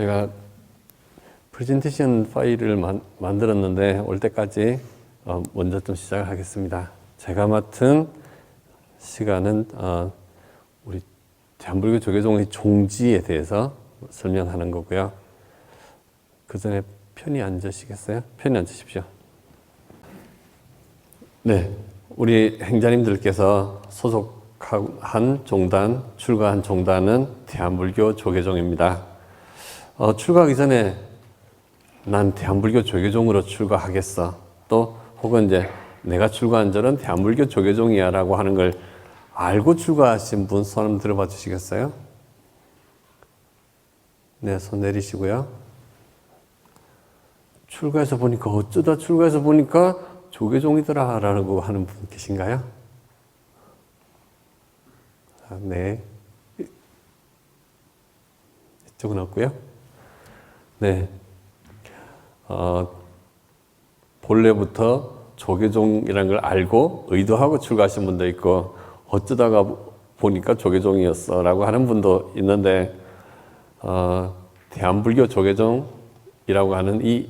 제가 프레젠테이션 파일을 만들었는데 올 때까지 먼저 좀 시작을 하겠습니다. 제가 맡은 시간은 우리 대한불교 조계종의 종지에 대해서 설명하는 거고요. 그 전에 편히 앉으시겠어요? 편히 앉으십시오. 네, 우리 행자님들께서 소속한 종단, 출가한 종단은 대한불교 조계종입니다. 출가하기 전에 난 대한불교 조계종으로 출가하겠어. 또 혹은 이제 내가 출가한 절은 대한불교 조계종이야 라고 하는 걸 알고 출가하신 분 손 한번 들어봐 주시겠어요? 네, 손 내리시고요. 출가해서 보니까 어쩌다 출가해서 보니까 조계종이더라 라고 하는 분 계신가요? 네. 이쪽은 없고요. 네. 본래부터 조계종이라는 걸 알고 의도하고 출가하신 분도 있고 어쩌다가 보니까 조계종이었어 라고 하는 분도 있는데 대한불교 조계종이라고 하는 이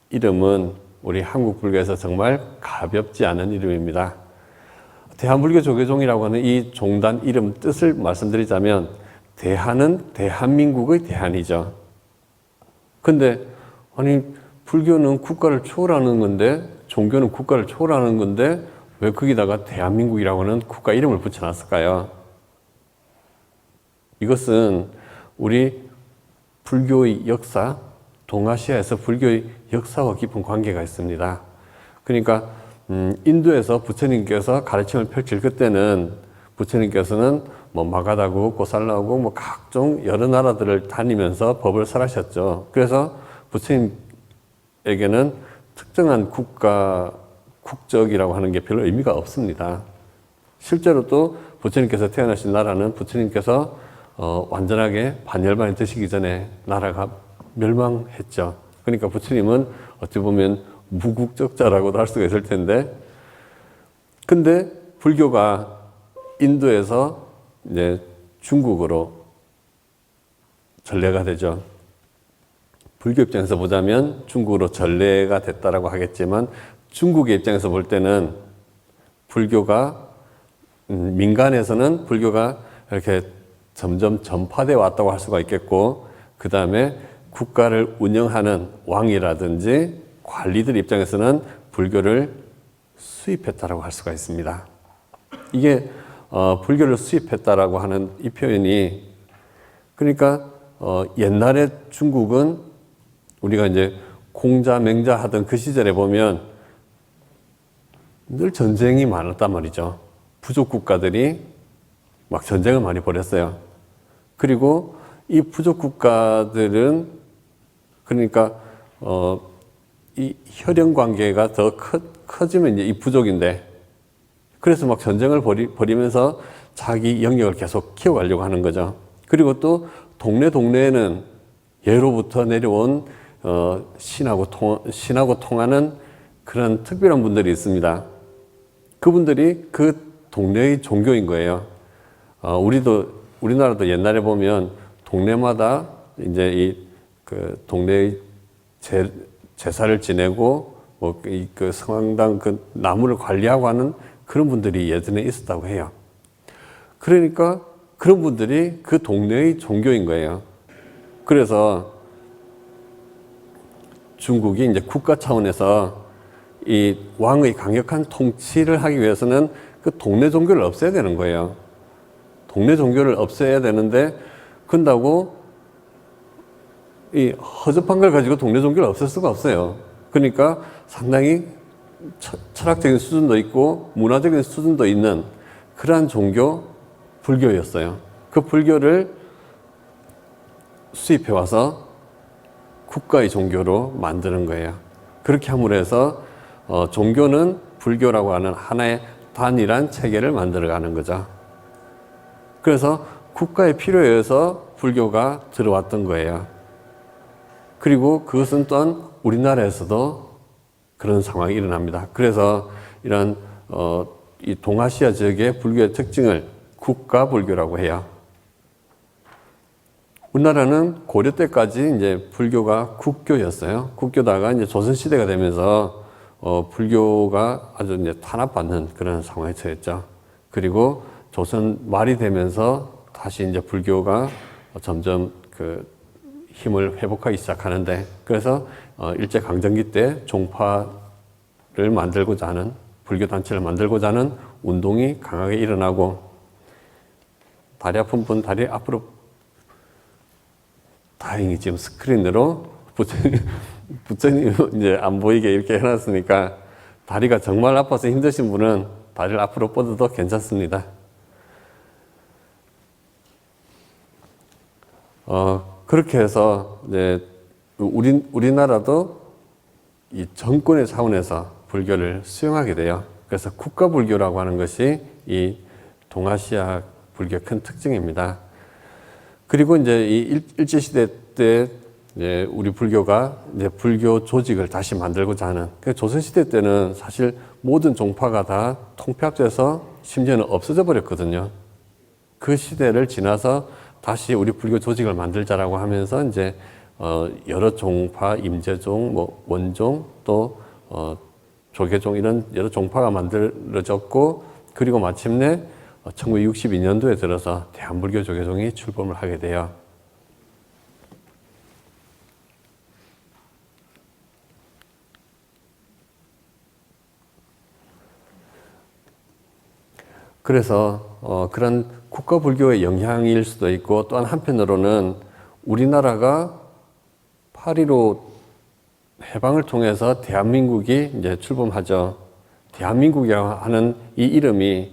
이름은 우리 한국 불교에서 정말 가볍지 않은 이름입니다. 대한불교 조계종이라고 하는 이 종단 이름 뜻을 말씀드리자면 대한은 대한민국의 대한이죠. 근데 아니 불교는 국가를 초월하는 건데 종교는 국가를 초월하는 건데 왜 거기다가 대한민국이라고 하는 국가 이름을 붙여놨을까요? 이것은 우리 불교의 역사, 동아시아에서 불교의 역사와 깊은 관계가 있습니다. 그러니까 인도에서 부처님께서 가르침을 펼칠 그때는 부처님께서는 뭐 마가다국, 고살라국, 뭐 각종 여러 나라들을 다니면서 법을 설하셨죠. 그래서 부처님에게는 특정한 국적이라고 하는 게 별로 의미가 없습니다. 실제로 또 부처님께서 태어나신 나라는 부처님께서 완전하게 반열반이 되시기 전에 나라가 멸망했죠. 그러니까 부처님은 어찌 보면 무국적자라고도 할 수가 있을 텐데, 근데 불교가 인도에서 이제 중국으로 전래가 되죠. 불교 입장에서 보자면 중국으로 전래가 됐다라고 하겠지만 중국의 입장에서 볼 때는 불교가 민간에서는 불교가 이렇게 점점 전파되어 왔다고 할 수가 있겠고, 그 다음에 국가를 운영하는 왕이라든지 관리들 입장에서는 불교를 수입했다라고 할 수가 있습니다. 이게 불교를 수입했다라고 하는 이 표현이, 그러니까 옛날에 중국은 우리가 이제 공자, 맹자 하던 그 시절에 보면 늘 전쟁이 많았단 말이죠. 부족 국가들이 막 전쟁을 많이 벌였어요. 그리고 이 부족 국가들은 그러니까 이 혈연 관계가 더 커지면 이제 이 부족인데, 그래서 막 전쟁을 벌이면서 자기 영역을 계속 키워가려고 하는 거죠. 그리고 또 동네에는 예로부터 내려온 신하고 통하는 그런 특별한 분들이 있습니다. 그분들이 그 동네의 종교인 거예요. 우리나라도 옛날에 보면 동네마다 이제 그 동네의 제사를 지내고 뭐 그 성황당 그 나무를 관리하고 하는 그런 분들이 예전에 있었다고 해요. 그러니까 그런 분들이 그 동네의 종교인 거예요. 그래서 중국이 이제 국가 차원에서 이 왕의 강력한 통치를 하기 위해서는 그 동네 종교를 없애야 되는 거예요. 동네 종교를 없애야 되는데, 그런다고 이 허접한 걸 가지고 동네 종교를 없앨 수가 없어요. 그러니까 상당히 철학적인 수준도 있고 문화적인 수준도 있는 그러한 종교, 불교였어요. 그 불교를 수입해 와서 국가의 종교로 만드는 거예요. 그렇게 함으로 해서 종교는 불교라고 하는 하나의 단일한 체계를 만들어가는 거죠. 그래서 국가의 필요에 의해서 불교가 들어왔던 거예요. 그리고 그것은 또한 우리나라에서도 그런 상황이 일어납니다. 그래서 이런 이 동아시아 지역의 불교의 특징을 국가불교라고 해요. 우리나라는 고려 때까지 이제 불교가 국교였어요. 국교다가 이제 조선 시대가 되면서 불교가 아주 이제 탄압받는 그런 상황에 처했죠. 그리고 조선 말이 되면서 다시 이제 불교가 점점 그 힘을 회복하기 시작하는데, 그래서 일제 강점기 때 종파를 만들고자 하는, 불교 단체를 만들고자 하는 운동이 강하게 일어나고, 다리 아픈 분 다리 앞으로, 다행히 지금 스크린으로 부처님 이제 안 보이게 이렇게 해놨으니까, 다리가 정말 아파서 힘드신 분은 다리를 앞으로 뻗어도 괜찮습니다. 그렇게 해서 이제 우리나라도 이 정권의 차원에서 불교를 수용하게 돼요. 그래서 국가불교라고 하는 것이 이 동아시아 불교의 큰 특징입니다. 그리고 이제 이 일제시대 때 이제 우리 불교가 이제 불교 조직을 다시 만들고자 하는, 조선시대 때는 사실 모든 종파가 다 통폐합돼서 심지어는 없어져 버렸거든요. 그 시대를 지나서 다시 우리 불교 조직을 만들자라고 하면서 이제 여러 종파, 임재종, 뭐 원종, 또 조계종, 이런 여러 종파가 만들어졌고, 그리고 마침내 1962년도에 들어서 대한불교 조계종이 출범을 하게 돼요. 그래서 그런 국가불교의 영향일 수도 있고, 또한 한편으로는 우리나라가 8.15 해방을 통해서 대한민국이 이제 출범하죠. 대한민국이라고 하는 이 이름이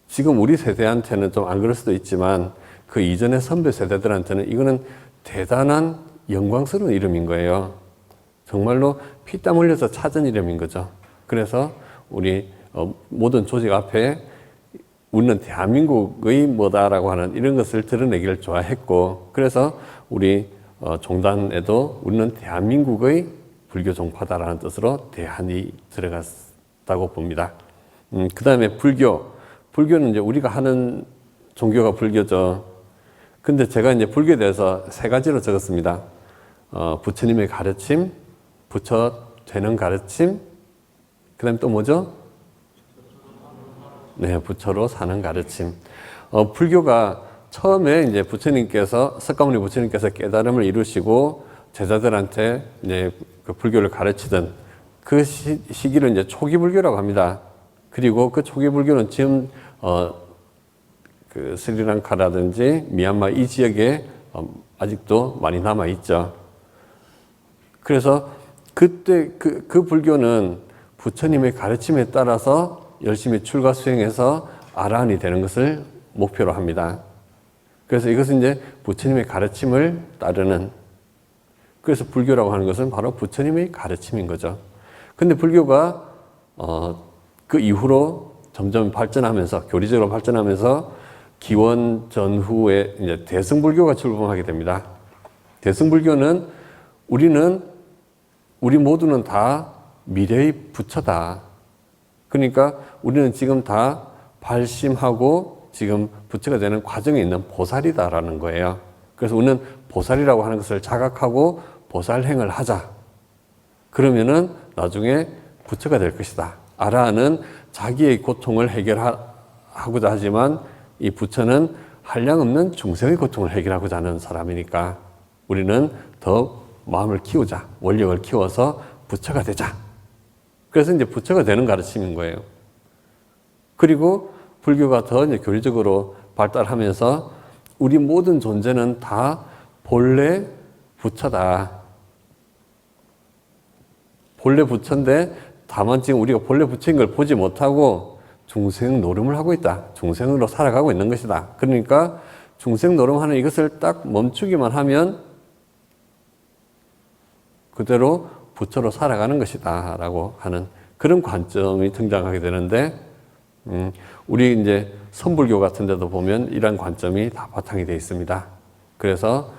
지금 우리 세대한테는 좀 안 그럴 수도 있지만, 그 이전의 선배 세대들한테는 이거는 대단한 영광스러운 이름인 거예요. 정말로 피땀 흘려서 찾은 이름인 거죠. 그래서 우리 모든 조직 앞에 우리는 대한민국의 뭐다라고 하는 이런 것을 드러내기를 좋아했고, 그래서 우리 종단에도 우리는 대한민국의 불교 종파다라는 뜻으로 대한이 들어갔다고 봅니다. 그 다음에 불교는 이제 우리가 하는 종교가 불교죠. 근데 제가 이제 불교에 대해서 3가지로 적었습니다. 부처님의 가르침, 부처 되는 가르침, 그 다음에 또 뭐죠? 네, 부처로 사는 가르침. 불교가 처음에 이제 석가모니 부처님께서 깨달음을 이루시고 제자들한테 이제 그 불교를 가르치던 그 시기를 이제 초기 불교라고 합니다. 그리고 그 초기 불교는 지금 그 스리랑카라든지 미얀마 이 지역에 아직도 많이 남아 있죠. 그래서 그때 그 불교는 부처님의 가르침에 따라서 열심히 출가 수행해서 아라한이 되는 것을 목표로 합니다. 그래서 이것은 이제 부처님의 가르침을 따르는, 그래서 불교라고 하는 것은 바로 부처님의 가르침인 거죠. 근데 불교가 그 이후로 점점 발전하면서, 교리적으로 발전하면서 기원 전후에 이제 대승불교가 출범하게 됩니다. 대승불교는 우리 모두는 다 미래의 부처다. 그러니까 우리는 지금 다 발심하고 지금 부처가 되는 과정에 있는 보살이다라는 거예요. 그래서 우리는 보살이라고 하는 것을 자각하고 보살행을 하자. 그러면은 나중에 부처가 될 것이다. 아라한은 자기의 고통을 해결하고자 하지만 이 부처는 한량없는 중생의 고통을 해결하고자 하는 사람이니까 우리는 더 마음을 키우자. 원력을 키워서 부처가 되자. 그래서 이제 부처가 되는 가르침인 거예요. 그리고 불교가 더 이제 교리적으로 발달하면서 우리 모든 존재는 다 본래 부처다. 본래 부처인데 다만 지금 우리가 본래 부처인 걸 보지 못하고 중생 노름을 하고 있다. 중생으로 살아가고 있는 것이다. 그러니까 중생 노름하는 이것을 딱 멈추기만 하면 그대로 부처로 살아가는 것이다 라고 하는 그런 관점이 등장하게 되는데, 우리 이제 선불교 같은 데도 보면 이런 관점이 다 바탕이 되어 있습니다. 그래서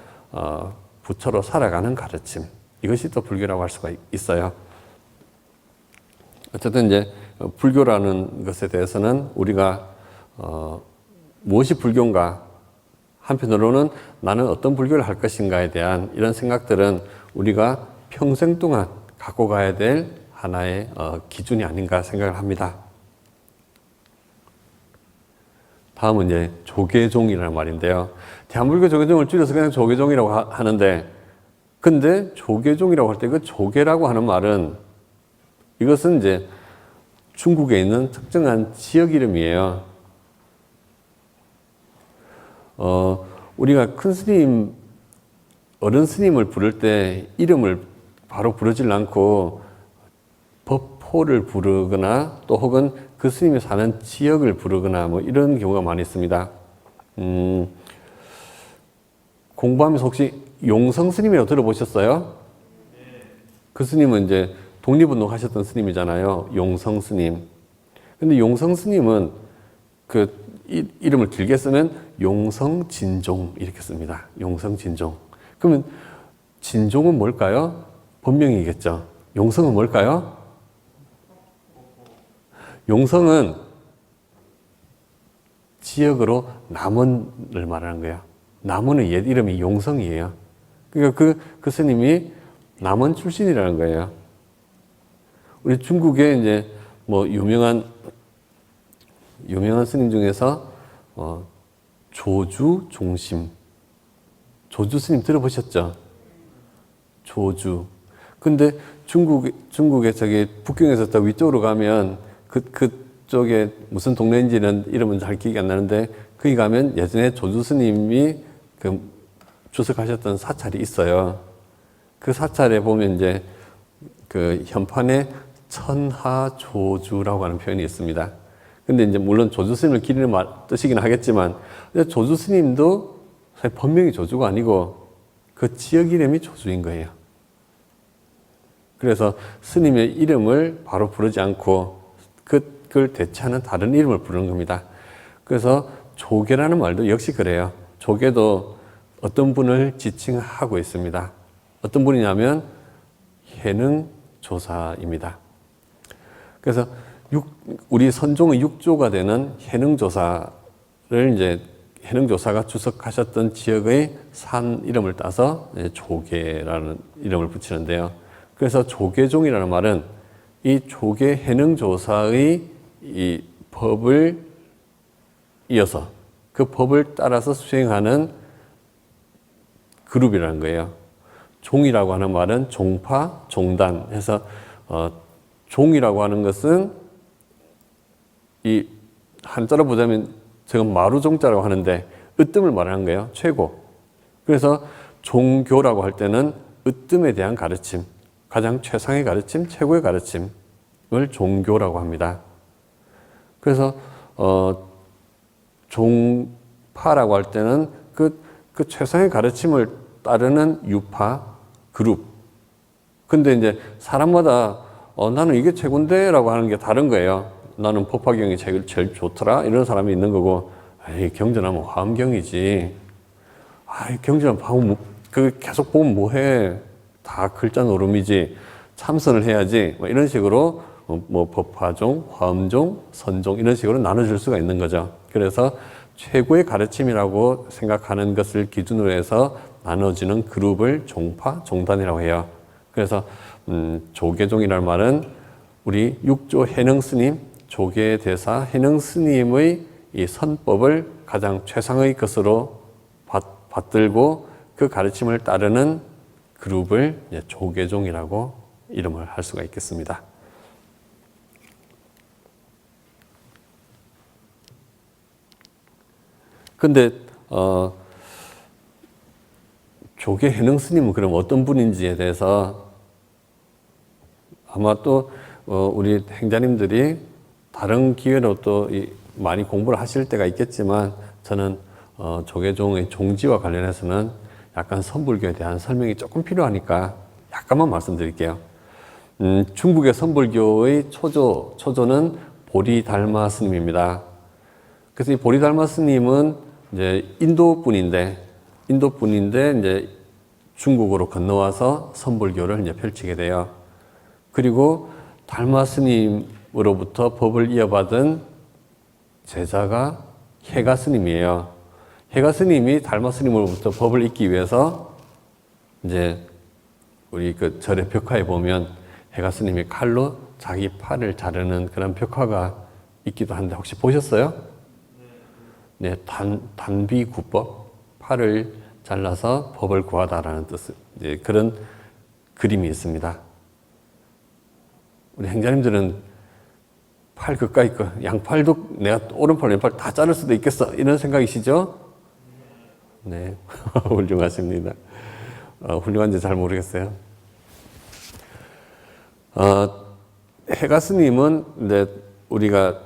부처로 살아가는 가르침, 이것이 또 불교라고 할 수가 있어요. 어쨌든 이제 불교라는 것에 대해서는 우리가 무엇이 불교인가 한편으로는 나는 어떤 불교를 할 것인가에 대한 이런 생각들은 우리가 평생 동안 갖고 가야 될 하나의 기준이 아닌가 생각을 합니다. 다음은 이제 조계종이라는 말인데요. 대한불교 조계종을 줄여서 그냥 조계종이라고 하는데, 근데 조계종이라고 할 때 그 조계라고 하는 말은 이것은 이제 중국에 있는 특정한 지역 이름이에요. 우리가 큰 스님, 어른 스님을 부를 때 이름을 바로 부르질 않고 법호를 부르거나 또 혹은 그 스님이 사는 지역을 부르거나 뭐 이런 경우가 많이 있습니다. 공부하면서 혹시 용성 스님이라고 들어보셨어요? 그 스님은 이제 독립운동 하셨던 스님이잖아요. 용성 스님. 근데 용성 스님은 그 이름을 길게 쓰면 용성 진종 이렇게 씁니다. 용성 진종. 그러면 진종은 뭘까요? 본명이겠죠. 용성은 뭘까요? 용성은 지역으로 남원을 말하는 거예요. 남원의 옛 이름이 용성이에요. 그러니까 그 스님이 남원 출신이라는 거예요. 우리 중국에 이제 뭐 유명한 스님 중에서 조주 종심, 조주 스님 들어보셨죠? 조주. 근데 중국의 저기 북경에서 더 위쪽으로 가면 그쪽에 무슨 동네인지는 이름은 잘 기억이 안 나는데 거기 가면 예전에 조주 스님이 그 주석하셨던 사찰이 있어요. 그 사찰에 보면 이제 그 현판에 천하조주라고 하는 표현이 있습니다. 근데 이제 물론 조주 스님을 기리는 뜻이긴 하겠지만 조주 스님도 사실 본명이 조주가 아니고 그 지역 이름이 조주인 거예요. 그래서 스님의 이름을 바로 부르지 않고 그걸 대체하는 다른 이름을 부르는 겁니다. 그래서 조계라는 말도 역시 그래요. 조계도 어떤 분을 지칭하고 있습니다. 어떤 분이냐면 해능조사입니다. 그래서 우리 선종의 육조가 되는 해능조사를 이제 해능조사가 주석하셨던 지역의 산 이름을 따서 조계라는 이름을 붙이는데요. 그래서 조계종이라는 말은 이 조계 해능조사의 이 법을 이어서 그 법을 따라서 수행하는 그룹이라는 거예요. 종이라고 하는 말은 종파, 종단 해서 종이라고 하는 것은 이 한자로 보자면 지금 마루종자라고 하는데 으뜸을 말하는 거예요. 최고. 그래서 종교라고 할 때는 으뜸에 대한 가르침, 가장 최상의 가르침, 최고의 가르침을 종교라고 합니다. 그래서 종파라고 할 때는 그 최상의 가르침을 따르는 유파, 그룹. 근데 이제 사람마다 나는 이게 최고인데라고 하는 게 다른 거예요. 나는 법화경이 제일 좋더라 이런 사람이 있는 거고, 에이 경전하면 화엄경이지. 경전하면 그 계속 보면 뭐해? 다 글자 노름이지. 참선을 해야지. 뭐 이런 식으로 뭐 법화종, 화엄종, 선종 이런 식으로 나눠질 수가 있는 거죠. 그래서 최고의 가르침이라고 생각하는 것을 기준으로 해서 나눠지는 그룹을 종파, 종단이라고 해요. 그래서 조계종이라는 말은 우리 육조 해능스님, 조계 대사 해능스님의 이 선법을 가장 최상의 것으로 받들고 그 가르침을 따르는 그룹을 조계종이라고 이름을 할 수가 있겠습니다. 근데 조계 해능 스님은 그럼 어떤 분인지에 대해서 아마 또 우리 행자님들이 다른 기회로 또 많이 공부를 하실 때가 있겠지만 저는 조계종의 종지와 관련해서는 약간 선불교에 대한 설명이 조금 필요하니까 약간만 말씀드릴게요. 중국의 선불교의 초조는 보리달마 스님입니다. 그래서 이 보리달마 스님은 이제 인도 분인데 이제 중국으로 건너와서 선불교를 이제 펼치게 돼요. 그리고 달마 스님으로부터 법을 이어받은 제자가 해가 스님이에요. 해가 스님이 달마 스님으로부터 법을 잊기 위해서 이제 우리 그 절의 벽화에 보면 해가 스님이 칼로 자기 팔을 자르는 그런 벽화가 있기도 한데 혹시 보셨어요? 네, 단비구법, 팔을 잘라서 법을 구하다라는 뜻, 이제 그런 그림이 있습니다. 우리 행자님들은 팔 그까이 거, 양팔도 내가 오른팔, 왼팔 다 자를 수도 있겠어. 이런 생각이시죠? 네, 훌륭하십니다. 훌륭한지 잘 모르겠어요. 해가 스님은 이제 우리가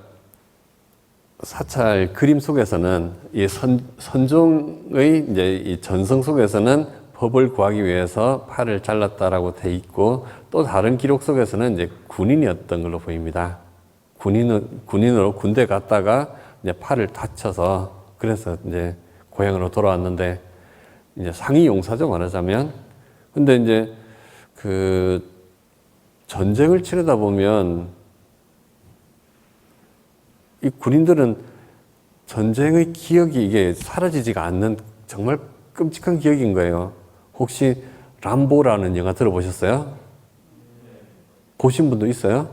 사찰 그림 속에서는 이 선종의 이제 이 전성 속에서는 법을 구하기 위해서 팔을 잘랐다라고 돼 있고 또 다른 기록 속에서는 이제 군인이었던 걸로 보입니다. 군인으로 군대 갔다가 이제 팔을 다쳐서 그래서 이제 고향으로 돌아왔는데 이제 상위 용사죠 말하자면. 근데 이제 그 전쟁을 치르다 보면 이 군인들은 전쟁의 기억이 이게 사라지지가 않는 정말 끔찍한 기억인 거예요. 혹시 람보라는 영화 들어보셨어요? 보신 분도 있어요?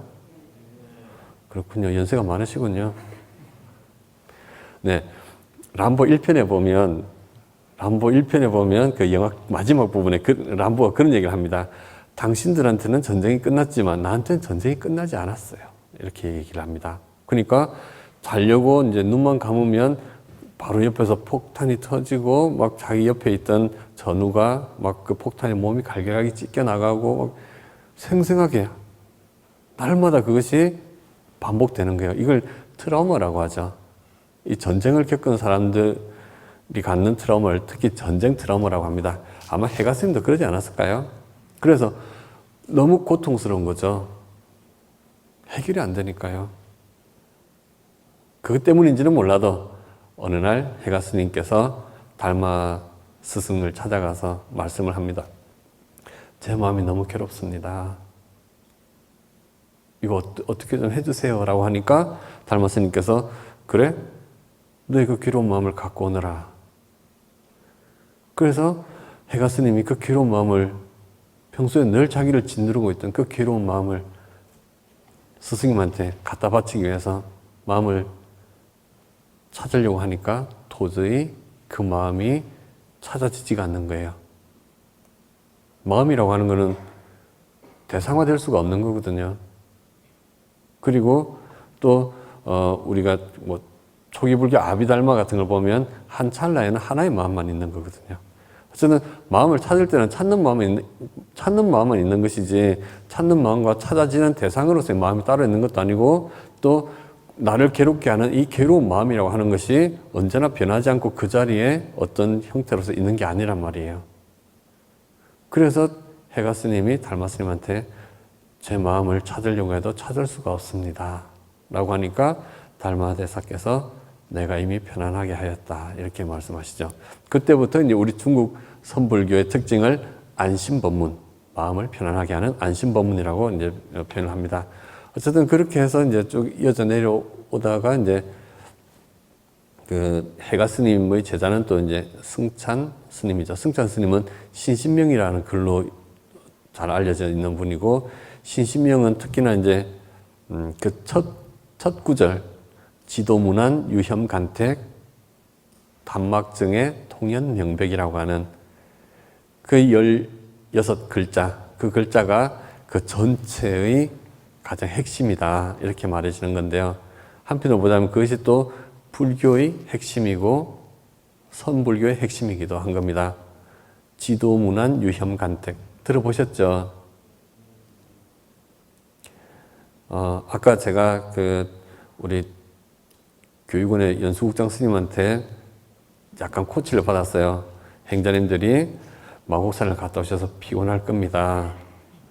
그렇군요. 연세가 많으시군요. 네. 람보 1편에 보면 그 영화 마지막 부분에 람보가 그런 얘기를 합니다. 당신들한테는 전쟁이 끝났지만 나한테는 전쟁이 끝나지 않았어요. 이렇게 얘기를 합니다. 그러니까 자려고 이제 눈만 감으면 바로 옆에서 폭탄이 터지고 막 자기 옆에 있던 전우가 막 그 폭탄에 몸이 갈기갈기 찢겨 나가고 막 생생하게 날마다 그것이 반복되는 거예요. 이걸 트라우마라고 하죠. 이 전쟁을 겪은 사람들이 갖는 트라우마를 특히 전쟁 트라우마라고 합니다. 아마 해가 스님도 그러지 않았을까요? 그래서 너무 고통스러운 거죠. 해결이 안 되니까요. 그것 때문인지는 몰라도 어느 날 해가 스님께서 달마 스승을 찾아가서 말씀을 합니다. 제 마음이 너무 괴롭습니다. 이거 어떻게 좀 해주세요 라고 하니까 달마 스님께서 그래? 너의 그 괴로운 마음을 갖고 오너라. 그래서 해가 스님이 그 괴로운 마음을 평소에 늘 자기를 짓누르고 있던 그 괴로운 마음을 스승님한테 갖다 바치기 위해서 마음을 찾으려고 하니까 도저히 그 마음이 찾아지지가 않는 거예요. 마음이라고 하는 거는 대상화될 수가 없는 거거든요. 그리고 또 우리가 뭐 초기 불교 아비달마 같은 걸 보면 한 찰나에는 하나의 마음만 있는 거거든요. 어쨌든 마음을 찾을 때는 찾는 마음은 있는 것이지 찾는 마음과 찾아지는 대상으로서의 마음이 따로 있는 것도 아니고 또 나를 괴롭게 하는 이 괴로운 마음이라고 하는 것이 언제나 변하지 않고 그 자리에 어떤 형태로서 있는 게 아니란 말이에요. 그래서 해가 스님이 달마 스님한테 제 마음을 찾으려고 해도 찾을 수가 없습니다 라고 하니까 달마 대사께서 내가 이미 편안하게 하였다 이렇게 말씀하시죠. 그때부터 이제 우리 중국 선불교의 특징을 안심법문, 마음을 편안하게 하는 안심법문이라고 이제 표현을 합니다. 어쨌든 그렇게 해서 이제 쭉 이어져 내려오다가 이제 그 해가 스님의 제자는 또 이제 승찬 스님이죠. 승찬 스님은 신신명이라는 글로 잘 알려져 있는 분이고, 신신명은 특히나 이제 그 첫 구절 지도문안 유혐간택 단막증의 통연명백이라고 하는 그 16글자, 그 글자가 그 전체의 가장 핵심이다 이렇게 말해주는 건데요. 한편으로 보자면 그것이 또 불교의 핵심이고 선불교의 핵심이기도 한 겁니다. 지도문안 유혐간택 들어보셨죠? 아까 제가 우리 교육원의 연수국장 스님한테 약간 코치를 받았어요. 행자님들이 마곡산을 갔다 오셔서 피곤할 겁니다.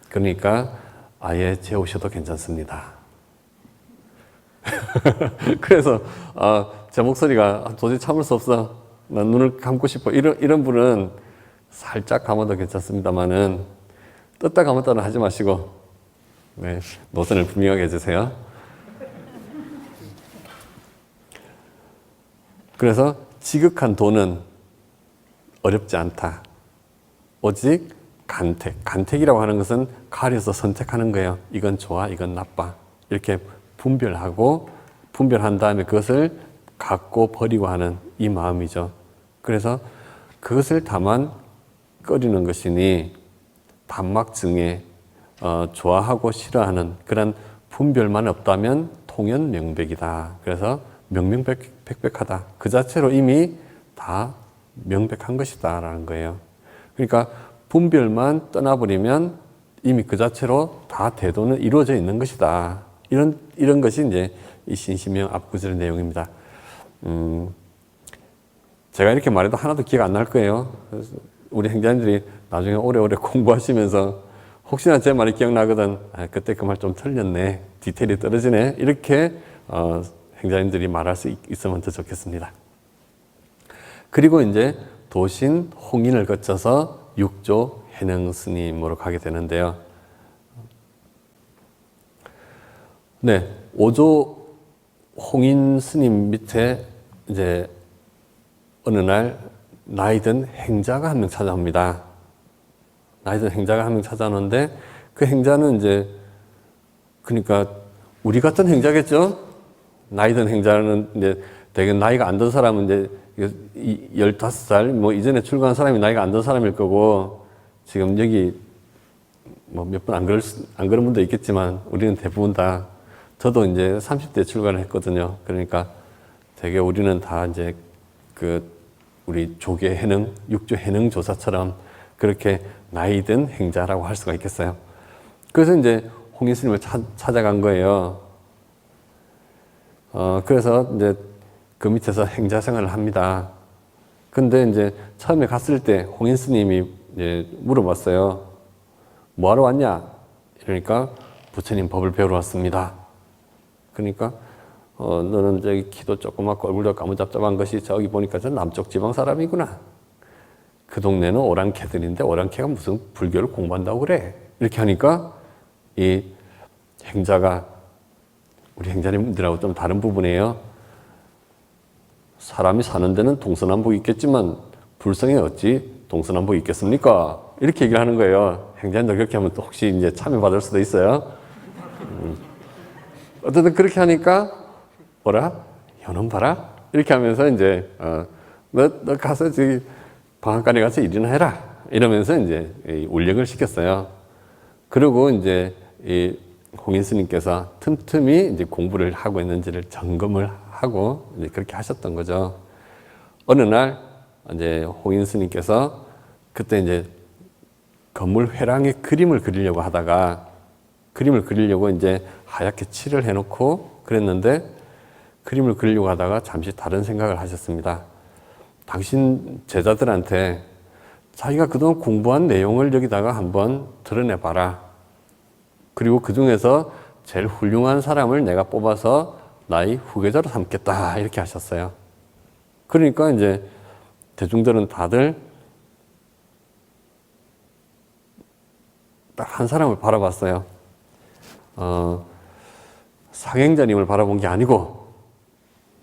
그러니까 아예 재우셔도 괜찮습니다. 그래서 제 목소리가 도저히 참을 수 없어. 난 눈을 감고 싶어. 이런 분은 살짝 감아도 괜찮습니다만은 떴다 감았다는 하지 마시고 네, 노선을 분명하게 해주세요. 그래서 지극한 도는 어렵지 않다. 오직 간택이라고 하는 것은 가려서 선택하는 거예요. 이건 좋아, 이건 나빠. 이렇게 분별한 다음에 그것을 갖고 버리고 하는 이 마음이죠. 그래서 그것을 다만 꺼리는 것이니 단막증에 좋아하고 싫어하는 그런 분별만 없다면 통연명백이다. 그래서 명명백백하다. 그 자체로 이미 다 명백한 것이다 라는 거예요. 그러니까 분별만 떠나버리면 이미 그 자체로 다 대도는 이루어져 있는 것이다. 이런 것이 이제 이 신시명 앞구절의 내용입니다. 제가 이렇게 말해도 하나도 기억 안 날 거예요. 그래서 우리 행자님들이 나중에 오래오래 공부하시면서 혹시나 제 말이 기억나거든. 그때 그 말 좀 틀렸네. 디테일이 떨어지네. 이렇게 행자님들이 말할 수 있으면 더 좋겠습니다. 그리고 이제 도신 홍인을 거쳐서 육조 해능 스님으로 가게 되는데요. 네, 5조 홍인 스님 밑에 이제 어느 날 나이든 행자가 한 명 찾아옵니다. 나이든 행자가 한 명 찾아오는데 그 행자는 이제 그러니까 우리 같은 행자겠죠? 나이든 행자는 이제 되게 나이가 안 든 사람은 이제 15살 뭐 이전에 출가한 사람이 나이가 안 든 사람일 거고 지금 여기 뭐 몇 분 안 그런 분도 있겠지만 우리는 대부분 다 저도 이제 30대 출가를 했거든요. 그러니까 되게 우리는 다 이제 우리 조계 해능, 육조 해능 조사처럼 그렇게 나이 든 행자라고 할 수가 있겠어요. 그래서 이제 홍인 스님을 찾아간 거예요. 그래서 이제 그 밑에서 행자 생활을 합니다. 근데 이제 처음에 갔을 때 홍인 스님이 이제 물어봤어요. 뭐 하러 왔냐? 이러니까 부처님 법을 배우러 왔습니다. 그러니까 너는 저기 키도 조그맣고 얼굴도 까무잡잡한 것이 저기 보니까 저 남쪽 지방 사람이구나. 그 동네는 오랑캐들인데 오랑캐가 무슨 불교를 공부한다고 그래. 이렇게 하니까 이 행자가 우리 행자님들하고 좀 다른 부분이에요. 사람이 사는 데는 동서남북이 있겠지만 불성에 어찌 동서남북이 있겠습니까? 이렇게 얘기를 하는 거예요. 행자님들 그렇게 하면 또 혹시 이제 참여받을 수도 있어요. 어쨌든 그렇게 하니까 뭐라? 요놈 봐라? 이렇게 하면서 이제 너 가서 저기 방앗간에 가서 일이나 해라. 이러면서 이제 울력을 시켰어요. 그리고 이제 이 홍인 스님께서 틈틈이 이제 공부를 하고 있는지를 점검을 하고 이제 그렇게 하셨던 거죠. 어느 날 이제 홍인 스님께서 그때 이제 건물 회랑에 그림을 그리려고 하다가 그림을 그리려고 이제 하얗게 칠을 해놓고 그랬는데 그림을 그리려고 하다가 잠시 다른 생각을 하셨습니다. 당신 제자들한테 자기가 그동안 공부한 내용을 여기다가 한번 드러내봐라. 그리고 그 중에서 제일 훌륭한 사람을 내가 뽑아서 나의 후계자로 삼겠다. 이렇게 하셨어요. 그러니까 이제 대중들은 다들 딱 한 사람을 바라봤어요. 상행자님을 바라본 게 아니고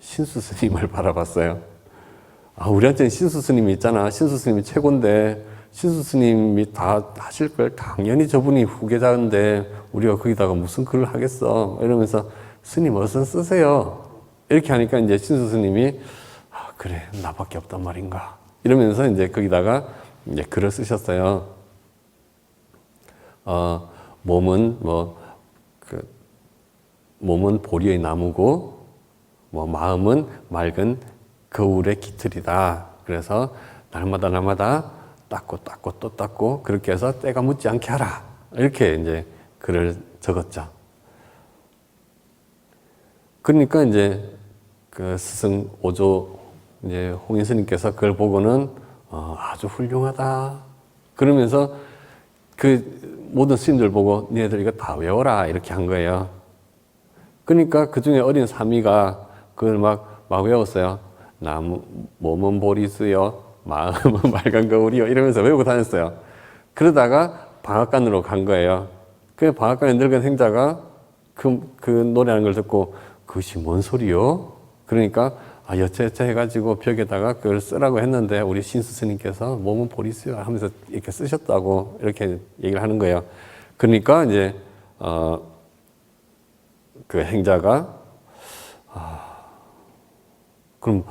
신수 스님을 바라봤어요. 우리한테는 신수 스님이 있잖아. 신수 스님이 최고인데 신수 스님이 다 하실 걸 당연히 저분이 후계자인데 우리가 거기다가 무슨 글을 하겠어. 이러면서 스님 어서 쓰세요. 이렇게 하니까 이제 신수 스님이 그래 나밖에 없단 말인가. 이러면서 이제 거기다가 이제 글을 쓰셨어요. 몸은 몸은 보리의 나무고 마음은 맑은 거울의 깃털이다. 그래서 날마다 닦고 또 닦고 그렇게 해서 때가 묻지 않게 하라. 이렇게 이제 글을 적었죠. 그러니까 이제 그 스승 5조 이제 홍인 스님께서 그걸 보고는 아주 훌륭하다. 그러면서 그 모든 스님들 보고 니네들 이거 다 외워라 이렇게 한 거예요. 그러니까 그 중에 어린 사미가 그걸 막 외웠어요. 몸은 보리수요, 마음은 맑은 거울이요 이러면서 외우고 다녔어요. 그러다가 방앗간으로 간 거예요. 그 방앗간에 늙은 행자가 그 노래하는 걸 듣고 그것이 뭔 소리요? 그러니까 여차여차 해가지고 벽에다가 그걸 쓰라고 했는데 우리 신수 스님께서 몸은 보리수요 하면서 이렇게 쓰셨다고 이렇게 얘기를 하는 거예요. 그러니까 이제 그 행자가 그럼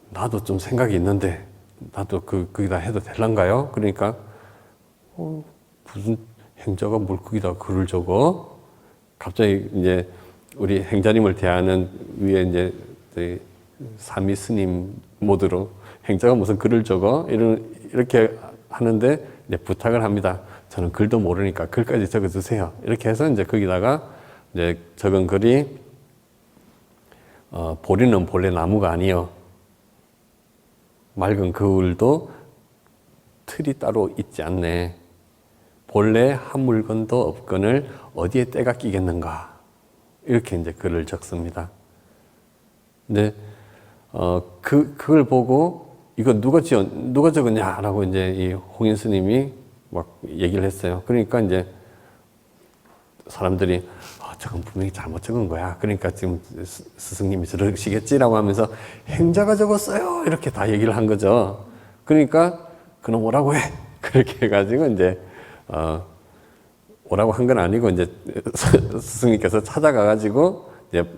나도 좀 생각이 있는데 나도 거기다 해도 될란가요? 그러니까 무슨 행자가 뭘 거기다 글을 적어? 갑자기 이제 우리 행자님을 대하는 위에 이제 사미 스님 모드로 행자가 무슨 글을 적어? 이렇게 하는데 이제 부탁을 합니다. 저는 글도 모르니까 글까지 적어 주세요. 이렇게 해서 이제 거기다가 이제 적은 글이 보리는 본래 나무가 아니요. 맑은 거울도 틀이 따로 있지 않네. 본래 한 물건도 없거늘 어디에 때가 끼겠는가. 이렇게 이제 글을 적습니다. 근데 그걸 보고 이거 누가 적었냐라고 이제 이 홍인 스님이 막 얘기를 했어요. 그러니까 이제 사람들이 저건 분명히 잘못 적은 거야. 그러니까 지금 스승님이 저러시겠지라고 하면서 행자가 적었어요. 이렇게 다 얘기를 한 거죠. 그러니까 그놈 오라고 해. 그렇게 해가지고 이제 오라고 한 건 아니고 이제 스승님께서 찾아가가지고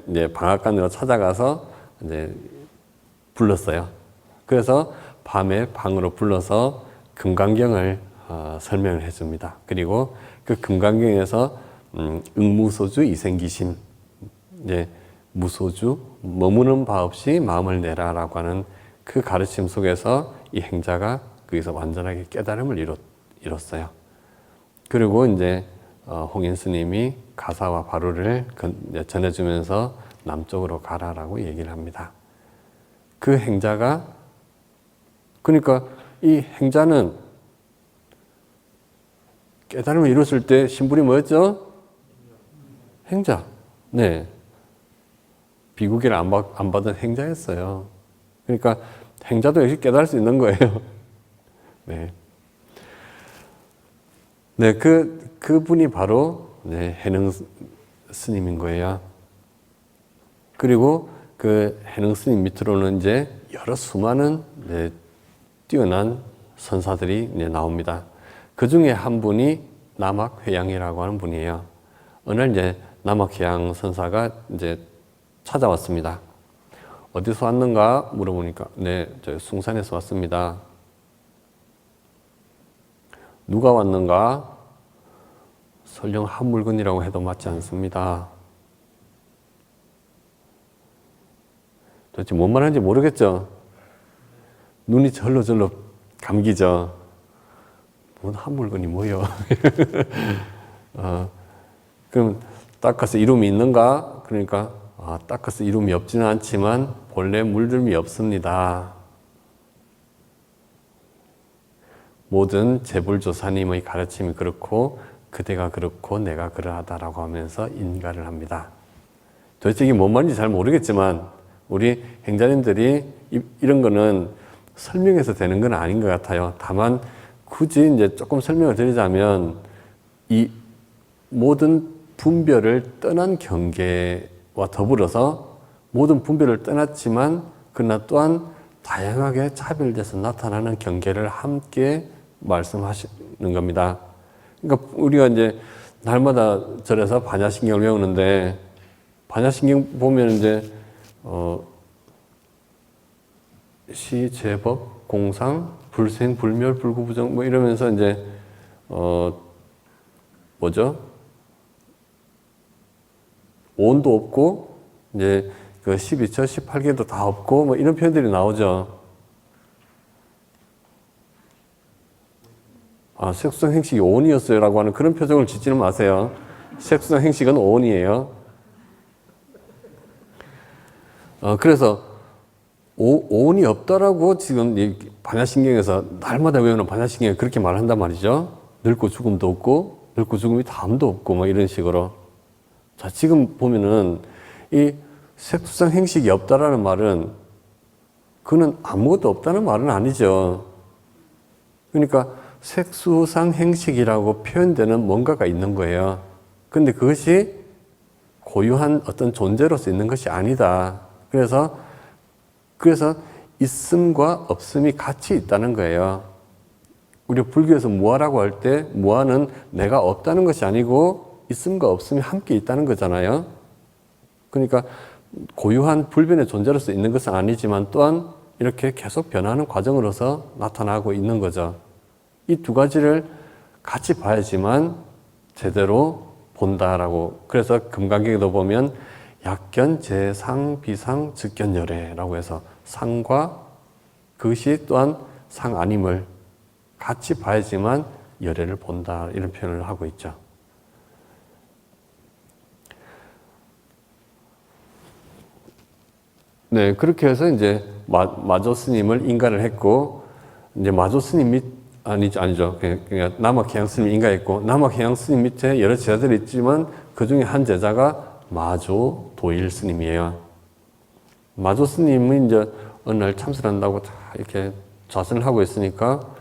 이제 방앗간으로 찾아가서 이제 불렀어요. 그래서 밤에 방으로 불러서 금강경을 설명을 해줍니다. 그리고 그 금강경에서 응무소주 이생기심, 이제 무소주 머무는 바 없이 마음을 내라라고 하는 그 가르침 속에서 이 행자가 거기서 완전하게 깨달음을 이뤘어요. 그리고 이제 홍인 스님이 가사와 바루를 전해주면서 남쪽으로 가라라고 얘기를 합니다. 그 행자가 그러니까 이 행자는 깨달음을 이뤘을 때 신분이 뭐였죠? 행자. 네. 비구기를 안 받은 행자였어요. 그러니까 행자도 역시 깨달을 수 있는 거예요. 네. 네, 그분이 바로 해능 스님인 거예요. 그리고 그 해능 스님 밑으로는 이제 여러 수많은 뛰어난 선사들이 나옵니다. 그 중에 한 분이 남학회양이라고 하는 분이에요. 어느 날 이제 남학회양 선사가 이제 찾아왔습니다. 어디서 왔는가 물어보니까 저 숭산에서 왔습니다. 누가 왔는가? 설령 한 물건이라고 해도 맞지 않습니다. 도대체 뭔 말하는지 모르겠죠? 눈이 절로 감기죠? 뭔 한 물건이 뭐요? 그럼 닦아서 이름이 있는가? 그러니까 닦아서 이름이 없지는 않지만 본래 물들미 없습니다. 모든 재불조사님의 가르침이 그렇고 그대가 그렇고 내가 그러하다라고 하면서 인가를 합니다. 도대체 이게 뭔 말인지 잘 모르겠지만 우리 행자님들이 이런 거는 설명해서 되는 건 아닌 것 같아요. 다만 굳이 이제 조금 설명을 드리자면 이 모든 분별을 떠난 경계와 더불어서 모든 분별을 떠났지만 그러나 또한 다양하게 차별돼서 나타나는 경계를 함께 말씀하시는 겁니다. 그러니까 우리가 이제 날마다 절에서 반야신경을 외우는데 반야신경 보면 이제 시, 제법, 공상, 불생, 불멸, 불구부정 뭐 이러면서 이제 뭐죠? 온도 없고 이제 그 12처, 18개도 다 없고 뭐 이런 표현들이 나오죠. 색수상 행식이 오온이었어요 라고 하는 그런 표정을 짓지는 마세요. 색수상 행식은 오온이에요. 그래서 오온이 없다라고 지금 이 반야신경에서 날마다 외우는 반야신경에 그렇게 말한단 말이죠. 늙고 죽음도 없고 늙고 죽음이 다음도 없고 뭐 이런 식으로. 자, 지금 보면은 이 색수상 행식이 없다라는 말은 그는 아무것도 없다는 말은 아니죠. 그러니까 색수상 행식이라고 표현되는 뭔가가 있는 거예요. 근데 그것이 고유한 어떤 존재로서 있는 것이 아니다. 그래서 그래서 있음과 없음이 같이 있다는 거예요. 우리 불교에서 무아라고 할 때 무아는 내가 없다는 것이 아니고 있음과 없음이 함께 있다는 거잖아요. 그러니까 고유한 불변의 존재로서 있는 것은 아니지만 또한 이렇게 계속 변하는 과정으로서 나타나고 있는 거죠. 이 두 가지를 같이 봐야지만 제대로 본다라고. 그래서 금강경에도 보면 약견, 재상, 비상, 즉견, 열애라고 해서 상과 그것이 또한 상 아님을 같이 봐야지만 열애를 본다, 이런 표현을 하고 있죠. 네, 그렇게 해서 이제 마조 스님을 인가를 했고, 이제 마조 스님 아니죠. 그러니까 남학해양 스님이 인가했고, 남학해양 스님 밑에 여러 제자들이 있지만 그 중에 한 제자가 마조 도일 스님이에요. 마조 스님은 이제 어느 날 참선한다고 다 이렇게 좌선을 하고 있으니까,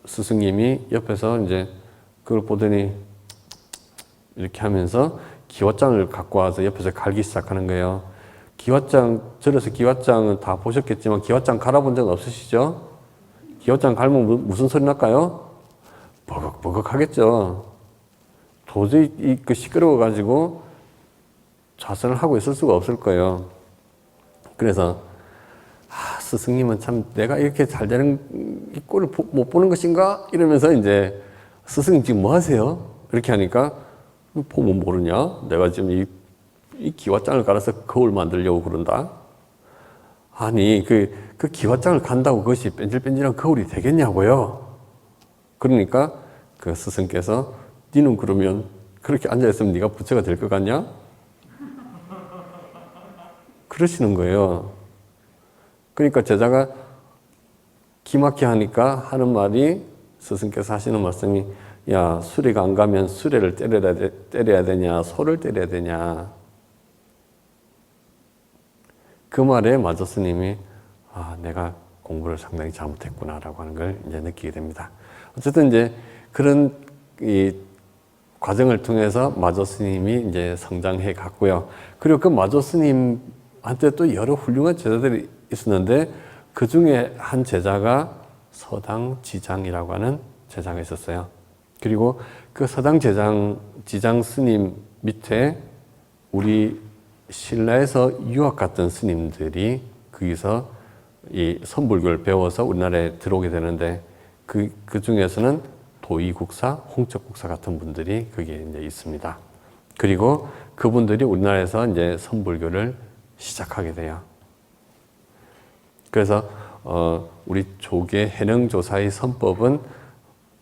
스승님이 옆에서 이제 그걸 보더니 이렇게 하면서 기왓장을 갖고 와서 옆에서 갈기 시작하는 거예요. 기왓장, 절에서 기왓장은 다 보셨겠지만 기왓장 갈아본 적 없으시죠? 기왓장 갈면 무슨 소리 날까요? 버걱버걱 하겠죠. 도저히 시끄러워가지고 좌선을 하고 있을 수가 없을 거예요. 그래서 스승님은 참 내가 이렇게 잘 되는 이 꼴을 못 보는 것인가? 이러면서 이제 스승님 지금 뭐 하세요? 이렇게 하니까 보면 모르냐? 내가 지금 이 기왓장을 갈아서 거울 만들려고 그런다? 아니, 그 기왓장을 간다고 그것이 뺀질뺀질한 거울이 되겠냐고요? 그러니까 그 스승께서 니는 그러면 그렇게 앉아있으면 네가 부처가 될 것 같냐? 그러시는 거예요. 그러니까 제자가 기막히 하니까 하는 말이, 스승께서 하시는 말씀이, 야, 수레가 안 가면 수레를 때려야 되냐, 소를 때려야 되냐. 그 말에 마조 스님이 내가 공부를 상당히 잘못했구나라고 하는 걸 이제 느끼게 됩니다. 어쨌든 이제 그런 이 과정을 통해서 마조 스님이 이제 성장해 갔고요. 그리고 그 마조 스님한테 또 여러 훌륭한 제자들이 있었는데 그 중에 한 제자가 서당 지장이라고 하는 제자가 있었어요. 그리고 그 서당 지장 스님 밑에 우리 신라에서 유학 갔던 스님들이 거기서 이 선불교를 배워서 우리나라에 들어오게 되는데 그 중에서는 도의국사, 홍적국사 같은 분들이 거기에 이제 있습니다. 그리고 그분들이 우리나라에서 이제 선불교를 시작하게 돼요. 그래서 우리 조계 해능조사의 선법은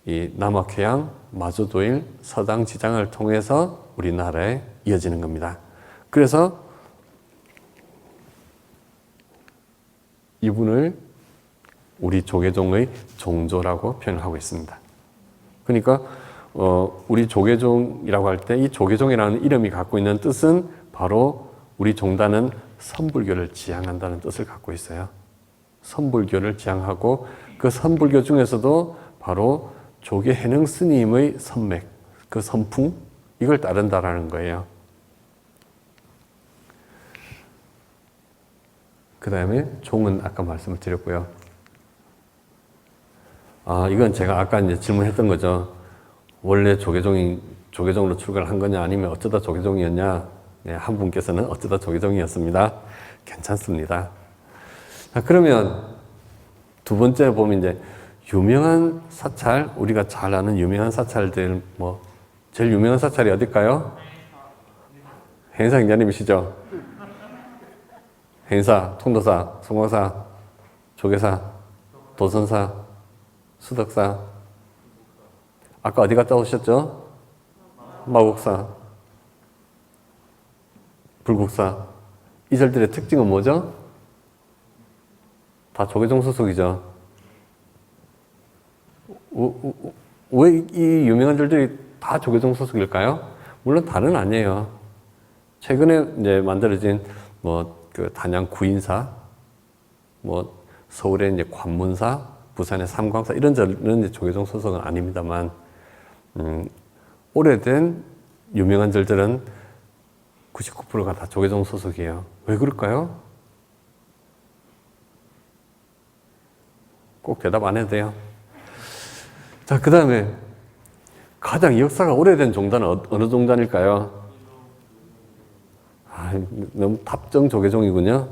이 남학회양, 마조도일, 서당지장을 통해서 우리나라에 이어지는 겁니다. 그래서 이분을 우리 조계종의 종조라고 표현하고 있습니다. 그러니까 우리 조계종이라고 할 때 이 조계종이라는 이름이 갖고 있는 뜻은 바로 우리 종단은 선불교를 지향한다는 뜻을 갖고 있어요. 선불교를 지향하고 그 선불교 중에서도 바로 조계 해능 스님의 선맥, 그 선풍, 이걸 따른다라는 거예요. 그 다음에 종은 아까 말씀을 드렸고요. 이건 제가 아까 이제 질문했던 거죠. 원래 조계종으로 출가를 한 거냐, 아니면 어쩌다 조계종이었냐? 네, 한 분께서는 어쩌다 조계종이었습니다. 괜찮습니다. 자, 그러면 두 번째 보면 이제 유명한 사찰, 우리가 잘 아는 유명한 사찰들, 제일 유명한 사찰이 어딜까요? 행사 경자님이시죠? 행사, 통도사, 송광사, 조계사, 도선사, 수덕사. 아까 어디 갔다 오셨죠? 마곡사, 불국사. 이 절들의 특징은 뭐죠? 다 조계종 소속이죠. 왜 이 유명한 절들이 다 조계종 소속일까요? 물론 다는 아니에요. 최근에 이제 만들어진 그 단양 구인사, 서울의 이제 관문사, 부산의 삼광사 이런 절은 조계종 소속은 아닙니다만, 오래된 유명한 절들은 99%가 다 조계종 소속이에요. 왜 그럴까요? 꼭 대답 안 해도 돼요. 자, 그 다음에 가장 역사가 오래된 종단은 어느 종단일까요? 너무 탑정 조계종이군요.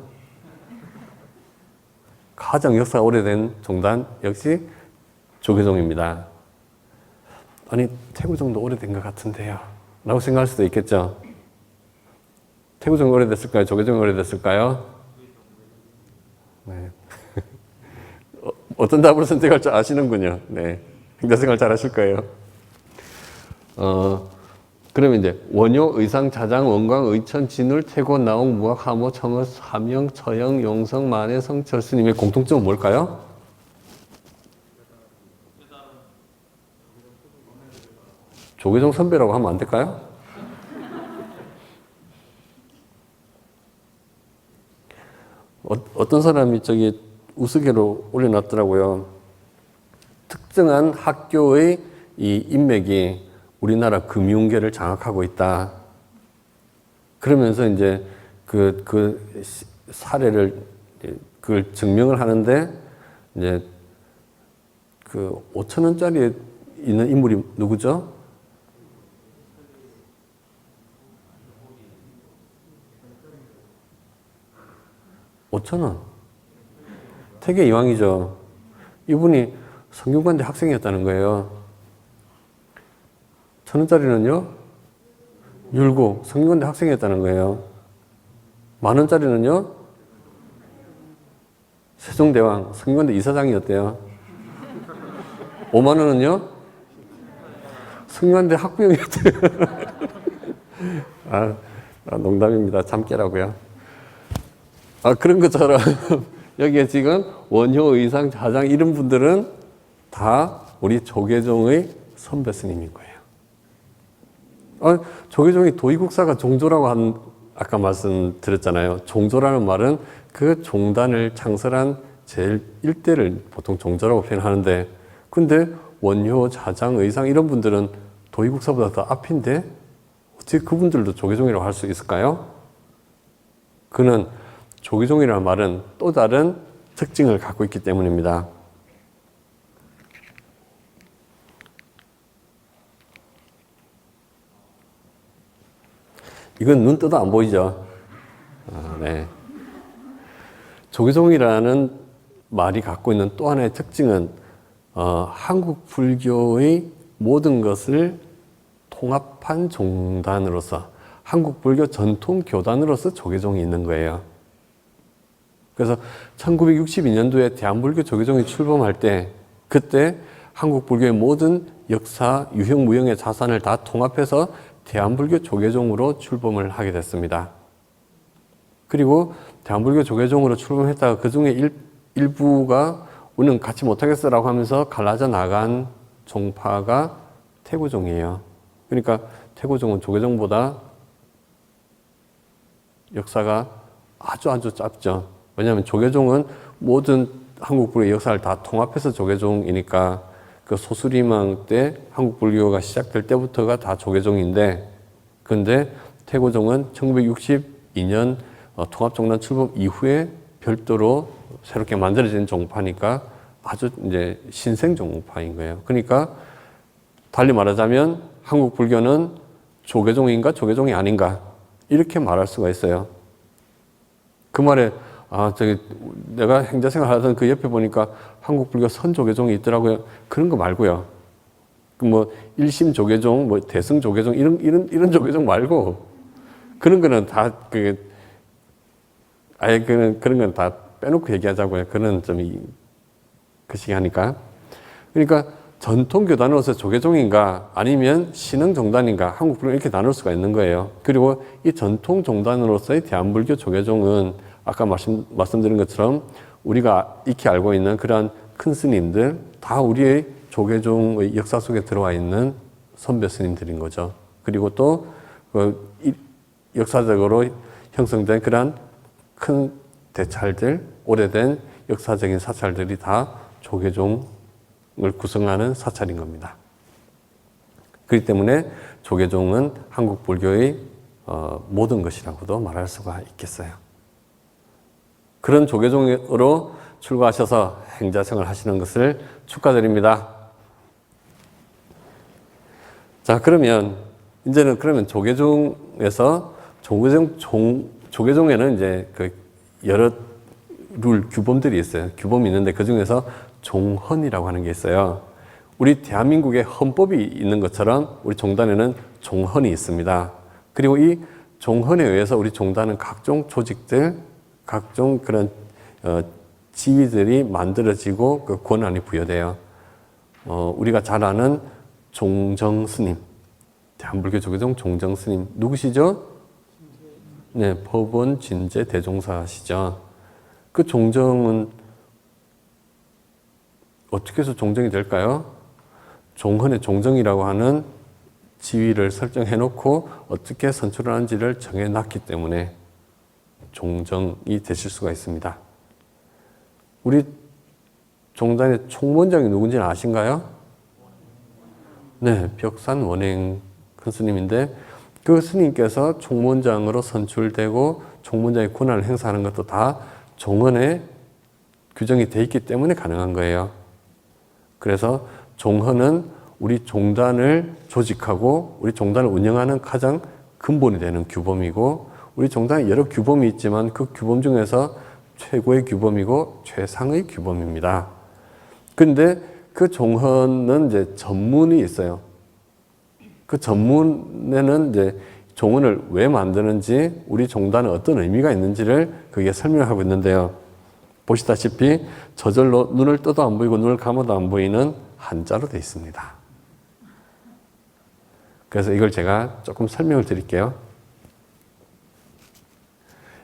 가장 역사가 오래된 종단 역시 조계종입니다. 아니, 태구종도 오래된 것 같은데요 라고 생각할 수도 있겠죠. 태구종이 오래됐을까요? 조계종이 오래됐을까요? 네. 어떤 답을 선택할 줄 아시는군요. 네. 행자생활 잘 하실 거예요. 그러면 이제 원효, 의상, 자장, 원광, 의천, 진울, 태고, 나옥, 무학, 하모, 청어, 함영, 처영, 용성, 만해, 성철 스님의 공통점은 뭘까요? 조계종 선배라고 하면 안 될까요? 어떤 사람이 저기 우스개로 올려놨더라고요. 특정한 학교의 이 인맥이 우리나라 금융계를 장악하고 있다. 그러면서 이제 그 사례를, 그걸 증명을 하는데, 이제 그 5,000원짜리에 있는 인물이 누구죠? (5,000원) 태계 이황이죠. 이분이 성균관대 학생이었다는 거예요. 1,000원짜리는요? 율곡, 성균관대 학생이었다는 거예요. 10,000원짜리는요? 세종대왕, 성균관대 이사장이었대요. 50,000원은요? 성균관대 학부형이었대요. 농담입니다. 참 깨라고요. 그런 것처럼 여기에 지금 원효, 의상, 자장 이런 분들은 다 우리 조계종의 선배 스님인 거예요. 조계종이 도의국사가 종조라고 아까 말씀드렸잖아요. 종조라는 말은 그 종단을 창설한 제일 일대를 보통 종조라고 표현하는데, 근데 원효, 자장, 의상 이런 분들은 도의국사보다 더 앞인데 어떻게 그분들도 조계종이라고 할 수 있을까요? 그는 조계종이라는 말은 또 다른 특징을 갖고 있기 때문입니다. 이건 눈 떠도 안 보이죠? 네. 조계종이라는 말이 갖고 있는 또 하나의 특징은 한국 불교의 모든 것을 통합한 종단으로서, 한국 불교 전통 교단으로서 조계종이 있는 거예요. 그래서 1962년도에 대한불교 조계종이 출범할 때, 그때 한국 불교의 모든 역사, 유형, 무형의 자산을 다 통합해서 대한불교 조계종으로 출범을 하게 됐습니다. 그리고 대한불교 조계종으로 출범했다가 그 중에 일부가 우리는 같이 못하겠어라고 하면서 갈라져 나간 종파가 태구종이에요. 그러니까 태구종은 조계종보다 역사가 아주 짧죠. 왜냐하면 조계종은 모든 한국 불교의 역사를 다 통합해서 조계종이니까, 그 소수리망 때 한국 불교가 시작될 때부터가 다 조계종인데, 근데 태구종은 1962년 통합종단 출범 이후에 별도로 새롭게 만들어진 종파니까 아주 이제 신생 종파인 거예요. 그러니까 달리 말하자면 한국 불교는 조계종인가 조계종이 아닌가 이렇게 말할 수가 있어요. 그 말에 내가 행자생활 하던 그 옆에 보니까 한국 불교 선조계종이 있더라고요. 그런 거 말고요. 뭐 일심 조계종, 뭐 대승 조계종 이런 조계종 말고, 그런 거는 다 그런 건 다 빼놓고 얘기하자고요. 그런 점이 그시기하니까. 그러니까 전통 교단으로서 조계종인가 아니면 신흥 종단인가 한국 불교 이렇게 나눌 수가 있는 거예요. 그리고 이 전통 종단으로서의 대한불교 조계종은 아까 말씀드린 것처럼 우리가 익히 알고 있는 그러한 큰 스님들 다 우리의 조계종의 역사 속에 들어와 있는 선배 스님들인 거죠. 그리고 또 역사적으로 형성된 그러한 큰 대찰들, 오래된 역사적인 사찰들이 다 조계종을 구성하는 사찰인 겁니다. 그렇기 때문에 조계종은 한국 불교의 모든 것이라고도 말할 수가 있겠어요. 그런 조계종으로 출가하셔서 행자생활 하시는 것을 축하드립니다. 자, 그러면 이제는 그러면 조계종에서 조계종에는 이제 그 여러 룰 규범들이 있어요. 규범이 있는데 그 중에서 종헌이라고 하는 게 있어요. 우리 대한민국에 헌법이 있는 것처럼 우리 종단에는 종헌이 있습니다. 그리고 이 종헌에 의해서 우리 종단은 각종 조직들, 각종 그런 지위들이 만들어지고 그 권한이 부여돼요. 우리가 잘 아는 종정스님, 대한불교 조계종 종정스님 누구시죠? 네, 법원 진제 대종사시죠. 그 종정은 어떻게 해서 종정이 될까요? 종헌의 종정이라고 하는 지위를 설정해 놓고 어떻게 선출을 하는지를 정해 놨기 때문에 종정이 되실 수가 있습니다. 우리 종단의 총무원장이 누군지는 아신가요? 네, 벽산 원행 큰 스님인데 그 스님께서 총무원장으로 선출되고 총무원장의 권한을 행사하는 것도 다 종헌에 규정이 돼 있기 때문에 가능한 거예요. 그래서 종헌은 우리 종단을 조직하고 우리 종단을 운영하는 가장 근본이 되는 규범이고 우리 종단에 여러 규범이 있지만 그 규범 중에서 최고의 규범이고 최상의 규범입니다. 그런데 그 종헌은 이제 전문이 있어요. 그 전문에는 이제 종헌을 왜 만드는지 우리 종단에 어떤 의미가 있는지를 그게 설명하고 있는데요. 보시다시피 저절로 눈을 떠도 안 보이고 눈을 감아도 안 보이는 한자로 되어 있습니다. 그래서 이걸 제가 조금 설명을 드릴게요.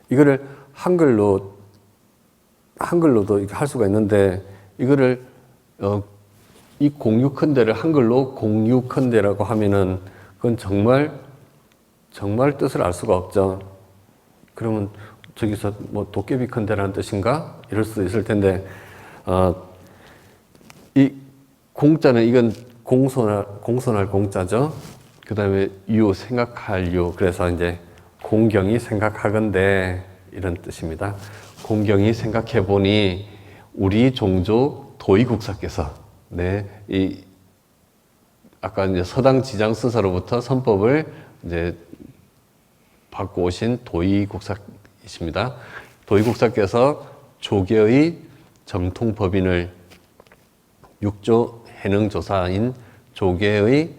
이거를 한글로도 할 수가 있는데 이거를 이 공유컨대를 한글로 공유컨대라고 하면은 그건 정말 뜻을 알 수가 없죠. 그러면 저기서 뭐 도깨비컨대라는 뜻인가? 이럴 수도 있을 텐데 이 공자는 이건 공손할 공자죠. 그 다음에 유, 생각할 유. 그래서 이제 공경이 생각하건대 이런 뜻입니다. 공경이 생각해보니 우리 종조 도의국사께서 아까 이제 서당 지장 스사로부터 선법을 이제 받고 오신 도의국사이십니다. 도의국사께서 조계의 정통법인을 육조 해능조사인 조계의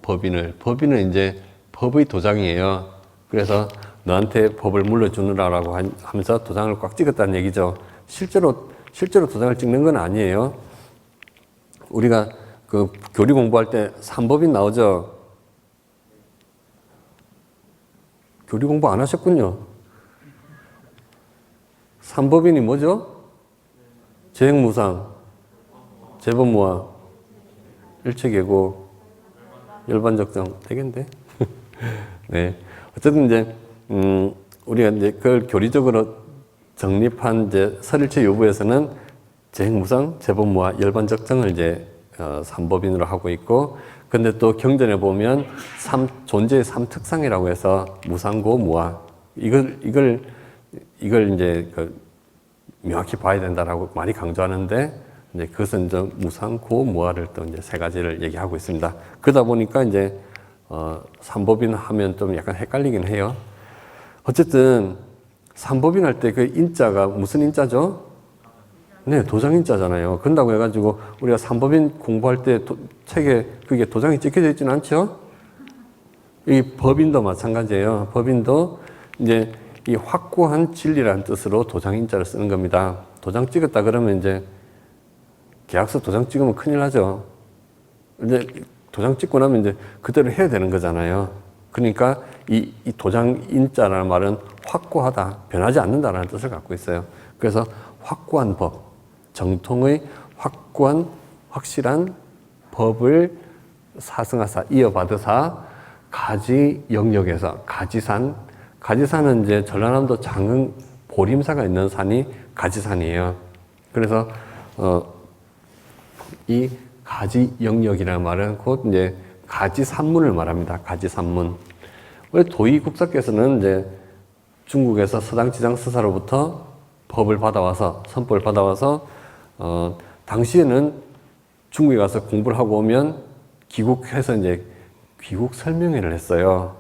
법인은 이제 법의 도장이에요. 그래서 너한테 법을 물려주느라라고 하면서 도장을 꽉 찍었다는 얘기죠. 실제로 도장을 찍는 건 아니에요. 우리가 그 교리 공부할 때 삼법인 나오죠. 교리 공부 안 하셨군요. 삼법인이 뭐죠? 재행무상, 재범무화, 일체계고, 열반적정 되겠는데? 네. 어쨌든 이제 우리가 이제 그걸 교리적으로 정립한 이제 설일체 요부에서는 재행무상, 재범무화, 열반적정을 이제 삼법인으로 하고 있고, 근데 또 경전에 보면 존재의 삼특상이라고 해서 무상고 무화 이걸 이제 명확히 봐야 된다라고 많이 강조하는데 이제 그것은 이제 무상고 무화를 또 이제 세 가지를 얘기하고 있습니다. 그러다 보니까 이제 삼법인 하면 좀 약간 헷갈리긴 해요. 어쨌든 삼법인 할 때 그 인자가 무슨 인자죠? 네, 도장인자잖아요. 그런다고 해가지고 우리가 삼법인 공부할 때 책에 그게 도장이 찍혀져 있지는 않죠? 이 법인도 마찬가지예요. 법인도 이제 이 확고한 진리라는 뜻으로 도장인자를 쓰는 겁니다. 도장 찍었다 그러면 이제 계약서 도장 찍으면 큰일 나죠. 이제 도장 찍고 나면 이제 그대로 해야 되는 거잖아요. 그러니까 이 도장인자라는 말은 확고하다, 변하지 않는다라는 뜻을 갖고 있어요. 그래서 확고한 법, 정통의 확고한 확실한 법을 사승하사 이어받으사 가지 영역에서 가지산은 이제 전라남도 장흥 보림사가 있는 산이 가지산이에요. 그래서 이 가지 영역이라는 말은 곧 이제 가지산문을 말합니다. 가지산문. 원래 도의국사께서는 이제 중국에서 서당 지장 스사로부터 법을 받아와서, 선법을 받아와서, 당시에는 중국에 가서 공부를 하고 오면 귀국해서 이제 귀국 설명회를 했어요.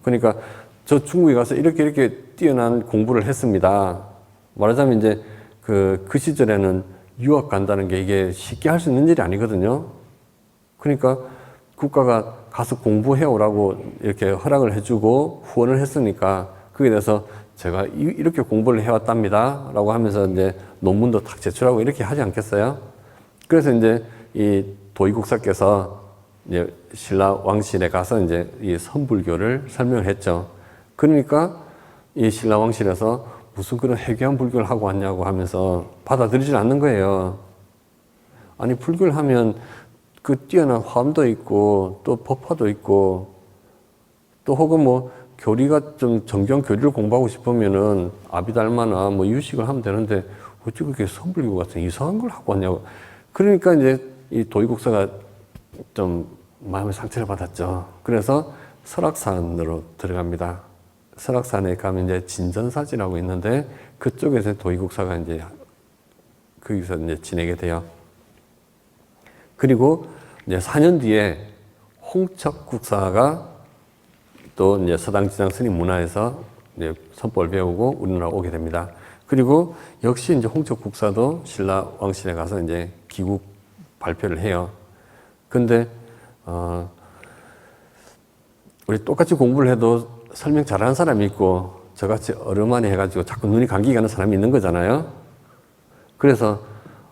그러니까 저 중국에 가서 이렇게 뛰어난 공부를 했습니다. 말하자면 이제 그 시절에는 유학 간다는 게 이게 쉽게 할 수 있는 일이 아니거든요. 그러니까 국가가 가서 공부해 오라고 이렇게 허락을 해주고 후원을 했으니까 거기에 대해서 제가 이렇게 공부를 해왔답니다. 라고 하면서 이제 논문도 탁 제출하고 이렇게 하지 않겠어요? 그래서 이제 이 도의국사께서 이제 신라 왕실에 가서 이제 이 선불교를 설명을 했죠. 그러니까 이 신라 왕실에서 무슨 그런 해괴한 불교를 하고 왔냐고 하면서 받아들이질 않는 거예요. 아니, 불교를 하면 그 뛰어난 화엄도 있고 또 법화도 있고 또 혹은 뭐 교리가 좀 정경 교리를 공부하고 싶으면은 아비달마나 뭐 유식을 하면 되는데 어찌 그렇게 선불교 같은 이상한 걸 하고 왔냐고. 그러니까 이제 이 도의국사가 좀 마음의 상처를 받았죠. 그래서 설악산으로 들어갑니다. 설악산에 가면 이제 진전사지라고 있는데 그쪽에서 도의국사가 이제 거기서 이제 지내게 돼요. 그리고 이제 4년 뒤에 홍척국사가 또 이제 서당지장 스님 문화에서 이제 선법을 배우고 우리나라 오게 됩니다. 그리고 역시 이제 홍척국사도 신라 왕실에 가서 이제 귀국 발표를 해요. 근데 우리 똑같이 공부를 해도 설명 잘하는 사람이 있고 저같이 어루만이 해가지고 자꾸 눈이 감기 가는 사람이 있는 거잖아요. 그래서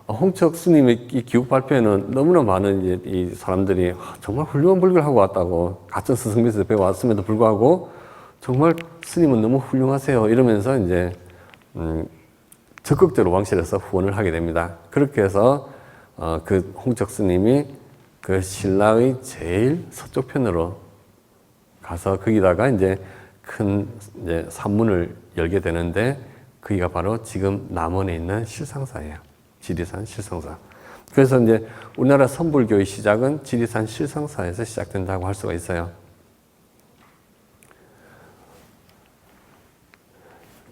홍척 스님의 이 기국 발표에는 너무나 많은 이제 이 사람들이 정말 훌륭한 불교를 하고 왔다고, 같은 스승에서 배워왔음에도 불구하고 정말 스님은 너무 훌륭하세요 이러면서 이제 적극적으로 왕실에서 후원을 하게 됩니다. 그렇게 해서 그 홍척 스님이 그 신라의 제일 서쪽 편으로 가서 거기다가 이제 큰 이제 산문을 열게 되는데 거기가 바로 지금 남원에 있는 실상사예요. 지리산 실상사. 그래서 이제 우리나라 선불교의 시작은 지리산 실상사에서 시작된다고 할 수가 있어요.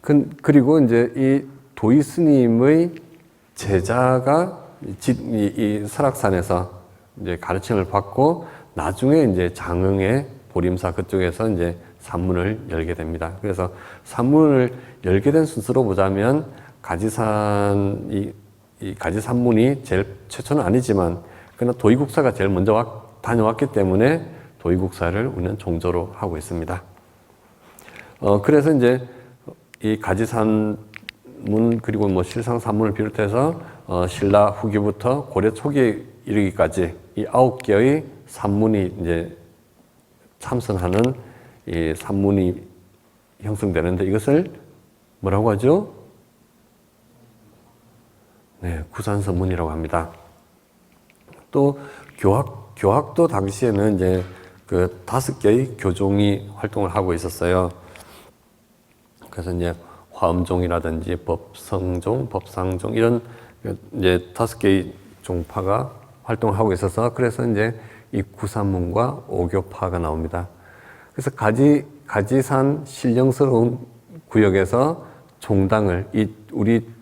그리고 이제 이 도의 스님의 제자가 이 설악산에서 이제 가르침을 받고 나중에 이제 장흥의 보림사 그쪽에서 이제 산문을 열게 됩니다. 그래서 산문을 열게 된 순서로 보자면 가지산 이 가지산문이 제일 최초는 아니지만 그러나 도의국사가 제일 먼저 다녀왔기 때문에 도의국사를 우리는 종조로 하고 있습니다. 그래서 이제 이 가지산문 그리고 뭐 실상산문을 비롯해서 신라 후기부터 고려 초기에 이르기까지 이 9개의 산문이 이제 참선하는 이 산문이 형성되는데 이것을 뭐라고 하죠? 네, 구산서문이라고 합니다. 또 교학도 당시에는 이제 그 5개의 교종이 활동을 하고 있었어요. 그래서 이제 화엄종이라든지 법성종, 법상종 이런 이제 5개의 종파가 활동을 하고 있어서 그래서 이제 이 구산문과 오교파가 나옵니다. 그래서 가지산 신령스러운 구역에서 종당을 우리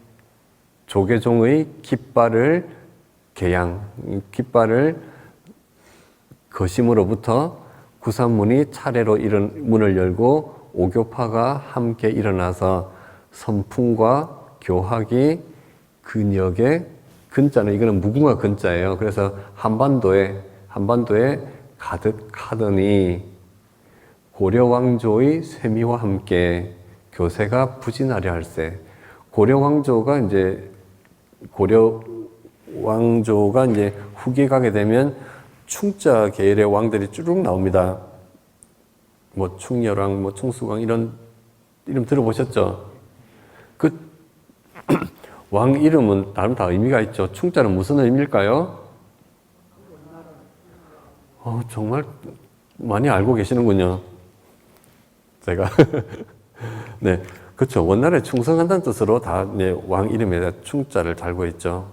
조계종의 깃발을 깃발을 거심으로부터 구산문이 차례로 문을 열고 오교파가 함께 일어나서 선풍과 교학이 근역에 근자는 이거는 무궁화 근자예요. 그래서 한반도에 가득하더니 고려왕조의 쇠미와 함께 교세가 부진하려 할세. 고려왕조가 이제 후기에 가게 되면 충자 계열의 왕들이 쭉 나옵니다. 뭐 충렬왕, 뭐 충수광 이런 이름 들어보셨죠? 그 왕 이름은 나름 다 의미가 있죠. 충자는 무슨 의미일까요? 정말 많이 알고 계시는군요. 제가 네, 그렇죠. 원나라에 충성한다는 뜻으로 다 왕 이름에다 충자를 달고 있죠.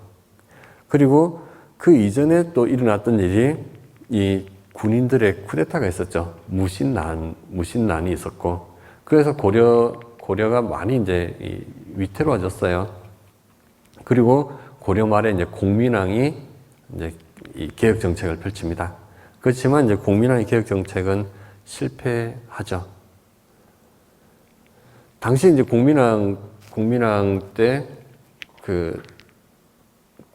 그리고 그 이전에 또 일어났던 일이 이 군인들의 쿠데타가 있었죠. 무신난이 있었고, 그래서 고려 고려가 많이 이제 위태로워졌어요. 그리고 고려 말에 이제 공민왕이 이제 이 개혁 정책을 펼칩니다. 그렇지만 이제 공민왕의 개혁 정책은 실패하죠. 당시 이제 공민왕 때 그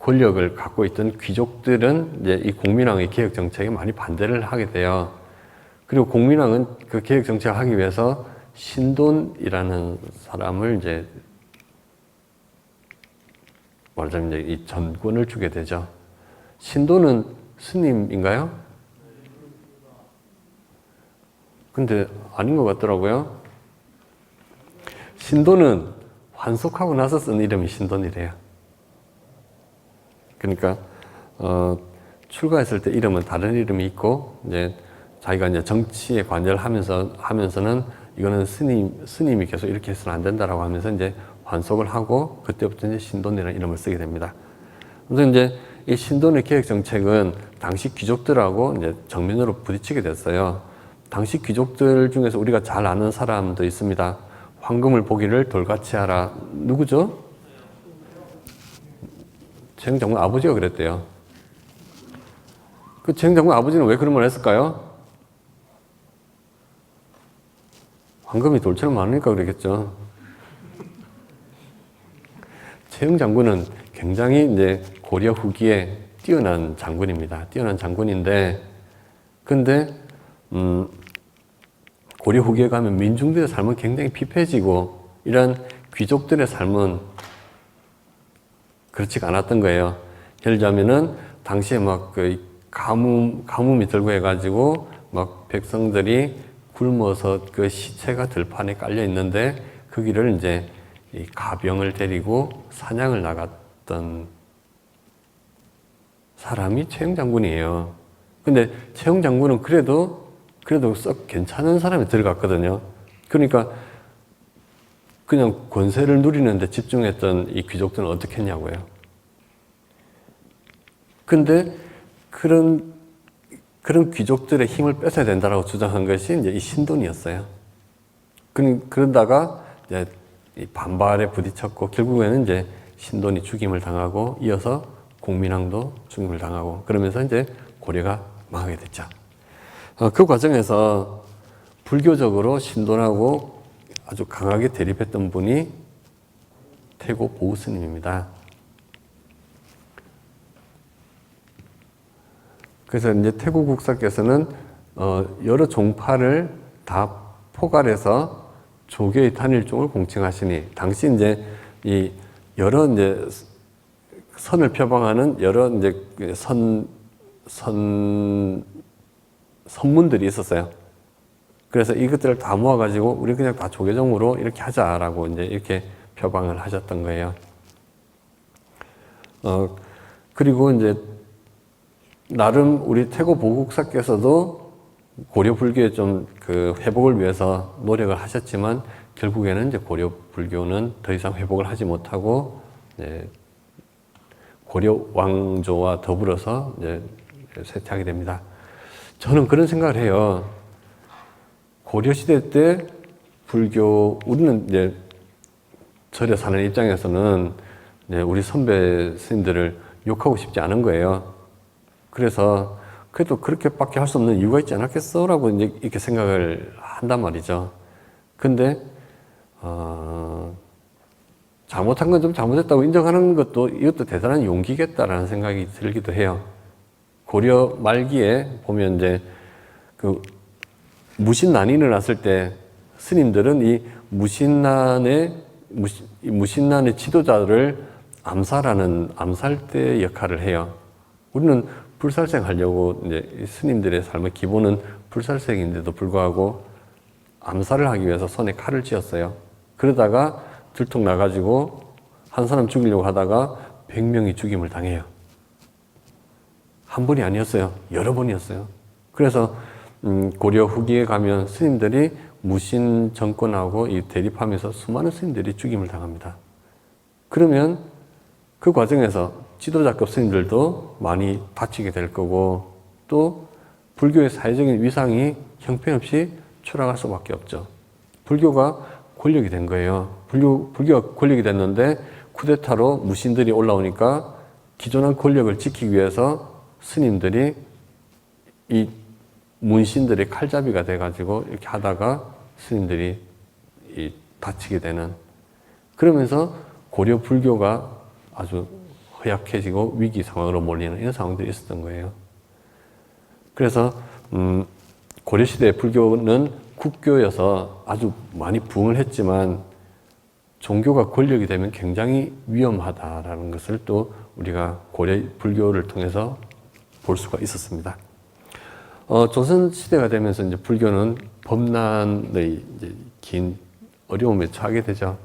권력을 갖고 있던 귀족들은 이제 이 공민왕의 개혁 정책에 많이 반대를 하게 돼요. 그리고 공민왕은 그 개혁 정책을 하기 위해서 신돈이라는 사람을 이제 말하자면 이제 이 전권을 주게 되죠. 신돈은 스님인가요? 근데 아닌 것 같더라고요. 신돈은 환속하고 나서 쓴 이름이 신돈이래요. 그러니까 출가했을 때 이름은 다른 이름이 있고 이제 자기가 이제 정치에 관여를 하면서는 이거는 스님이 계속 이렇게 해서는 안 된다라고 하면서 이제 환속을 하고 그때부터 이제 신돈이라는 이름을 쓰게 됩니다. 그래서 이제 이 신돈의 개혁 정책은 당시 귀족들하고 이제 정면으로 부딪히게 됐어요. 당시 귀족들 중에서 우리가 잘 아는 사람도 있습니다. 황금을 보기를 돌같이 하라. 누구죠? 최영장군 아버지가 그랬대요. 그 최영장군 아버지는 왜 그런 말 했을까요? 황금이 돌처럼 많으니까 그러겠죠. 최영장군은 굉장히 이제 고려 후기에 뛰어난 장군입니다. 뛰어난 장군인데, 근데 고려 후기에 가면 민중들의 삶은 굉장히 피폐해지고 이런 귀족들의 삶은 그렇지가 않았던 거예요. 예를 들자면은 당시에 막 그 가뭄이 들고 해가지고 막 백성들이 굶어서 그 시체가 들판에 깔려 있는데 거기를 이제 이 가병을 데리고 사냥을 나갔던 사람이 최영장군이에요. 근데 최영장군은 그래도 썩 괜찮은 사람이 들어갔거든요. 그러니까 그냥 권세를 누리는데 집중했던 이 귀족들은 어떻게 했냐고요. 근데 그런 귀족들의 힘을 뺏어야 된다라고 주장한 것이 이제 이 신돈이었어요. 그러다가 이제 이 반발에 부딪혔고 결국에는 이제 신돈이 죽임을 당하고 이어서 공민왕도 죽임을 당하고 그러면서 이제 고려가 망하게 됐죠. 그 과정에서 불교적으로 신돈하고 아주 강하게 대립했던 분이 태고 보우스님입니다. 그래서 이제 태고 국사께서는 여러 종파를 다 포괄해서 조계의 단일종을 공칭하시니 당시 이제 이 여러 이제 선을 표방하는 여러 이제 선문들이 있었어요. 그래서 이것들을 다 모아가지고 우리 그냥 다 조계종으로 이렇게 하자라고 이제 이렇게 표방을 하셨던 거예요. 그리고 이제 나름 우리 태고 보국사께서도 고려 불교의 좀 그 회복을 위해서 노력을 하셨지만 결국에는 이제 고려 불교는 더 이상 회복을 하지 못하고 이제 고려 왕조와 더불어서 이제 쇠퇴하게 됩니다. 저는 그런 생각을 해요. 고려 시대 때 불교 우리는 이제 절에 사는 입장에서는 이제 우리 선배 스님들을 욕하고 싶지 않은 거예요. 그래서 그래도 그렇게밖에 할 수 없는 이유가 있지 않았겠어라고 이제 이렇게 생각을 한단 말이죠. 근데 잘못한 건 좀 잘못했다고 인정하는 것도 이것도 대단한 용기겠다라는 생각이 들기도 해요. 고려 말기에 보면 이제 그 무신난이 일어났을 때 스님들은 이 무신난의 지도자를 암살하는 암살대 역할을 해요. 우리는 불살생 하려고 이제 스님들의 삶의 기본은 불살생인데도 불구하고 암살을 하기 위해서 손에 칼을 쥐었어요. 그러다가 들통 나가지고 한 사람 죽이려고 하다가 100명이 죽임을 당해요. 한 번이 아니었어요. 여러 번이었어요. 그래서 고려 후기에 가면 스님들이 무신 정권하고 이 대립하면서 수많은 스님들이 죽임을 당합니다. 그러면 그 과정에서 지도자급 스님들도 많이 다치게 될 거고 또 불교의 사회적인 위상이 형편없이 추락할 수밖에 없죠. 불교가 권력이 된 거예요. 불교가 권력이 됐는데 쿠데타로 무신들이 올라오니까 기존한 권력을 지키기 위해서 스님들이 이 문신들의 칼잡이가 돼가지고 이렇게 하다가 스님들이 다치게 되는, 그러면서 고려 불교가 아주 허약해지고 위기 상황으로 몰리는 이런 상황들이 있었던 거예요. 그래서 고려시대의 불교는 국교여서 아주 많이 부흥을 했지만 종교가 권력이 되면 굉장히 위험하다라는 것을 또 우리가 고려 불교를 통해서 볼 수가 있었습니다. 조선 시대가 되면서 이제 불교는 범난의 이제 긴 어려움에 처하게 되죠.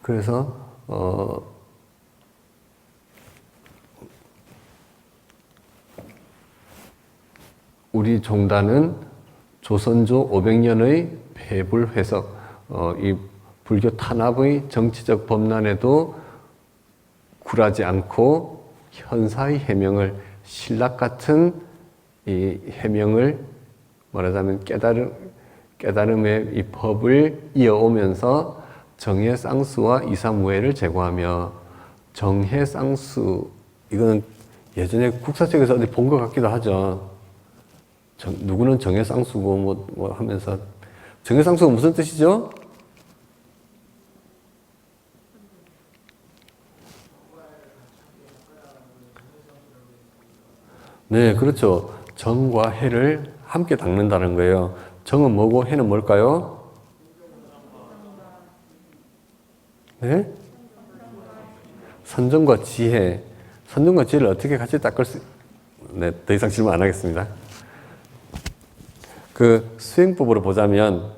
그래서 우리 종단은 조선조 500년의 폐불회석, 이 불교 탄압의 정치적 범난에도 굴하지 않고 현사의 해명을, 신락 같은 이 해명을 말하자면 깨달음의 이 법을 이어오면서 정해쌍수와 이사무해를 제고하며, 정해쌍수, 이거는 예전에 국사책에서 어디 본 것 같기도 하죠. 누구는 정해쌍수고 뭐 하면서, 정해쌍수가 무슨 뜻이죠? 네, 그렇죠. 정과 해를 함께 닦는다는 거예요. 정은 뭐고 해는 뭘까요? 네? 선정과 지혜. 선정과 지혜를 어떻게 같이 닦을 수, 네, 더 이상 질문 안 하겠습니다. 그 수행법으로 보자면,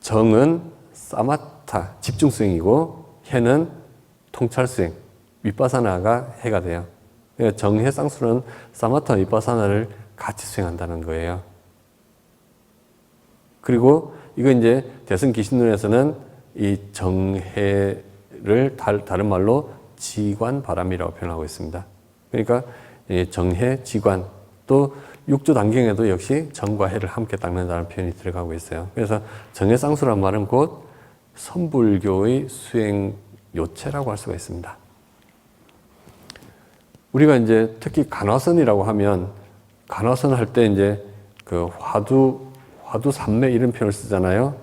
정은 사마타, 집중 수행이고, 해는 통찰 수행, 위파사나가 해가 돼요. 그러니까 정해 쌍수는 사마타 위파사나를 같이 수행한다는 거예요. 그리고 이거 이제 대승 기신론에서는 이 정해를 다른 말로 지관 바람이라고 표현하고 있습니다. 그러니까 정해, 지관, 또 육조 단경에도 역시 정과 해를 함께 닦는다는 표현이 들어가고 있어요. 그래서 정해 쌍수란 말은 곧 선불교의 수행 요체라고 할 수가 있습니다. 우리가 이제 특히 간화선이라고 하면, 간화선 할 때 이제 그 화두산매 이런 표현을 쓰잖아요.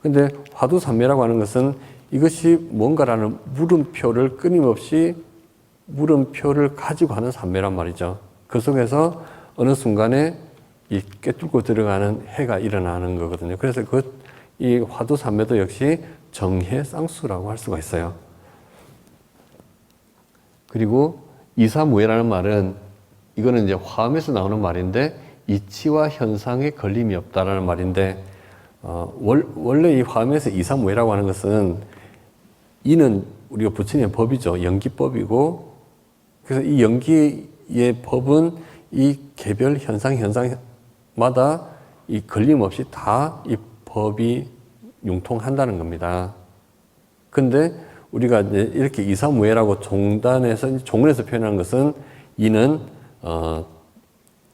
근데 화두산매라고 하는 것은 이것이 뭔가라는 물음표를 끊임없이 물음표를 가지고 하는 산매란 말이죠. 그 속에서 어느 순간에 이 꿰뚫고 들어가는 해가 일어나는 거거든요. 그래서 이 화두산매도 역시 정해쌍수라고 할 수가 있어요. 그리고 이사무해라는 말은, 이거는 이제 화엄에서 나오는 말인데, 이치와 현상에 걸림이 없다라는 말인데, 원래 이 화엄에서 이사무해라고 하는 것은, 이는 우리가 부처님의 법이죠. 연기법이고, 그래서 이 연기의 법은 이 개별 현상마다 이 걸림없이 다 이 법이 융통한다는 겁니다. 근데 우리가 이제 이렇게 이사무해라고 종문에서 표현한 것은, 이는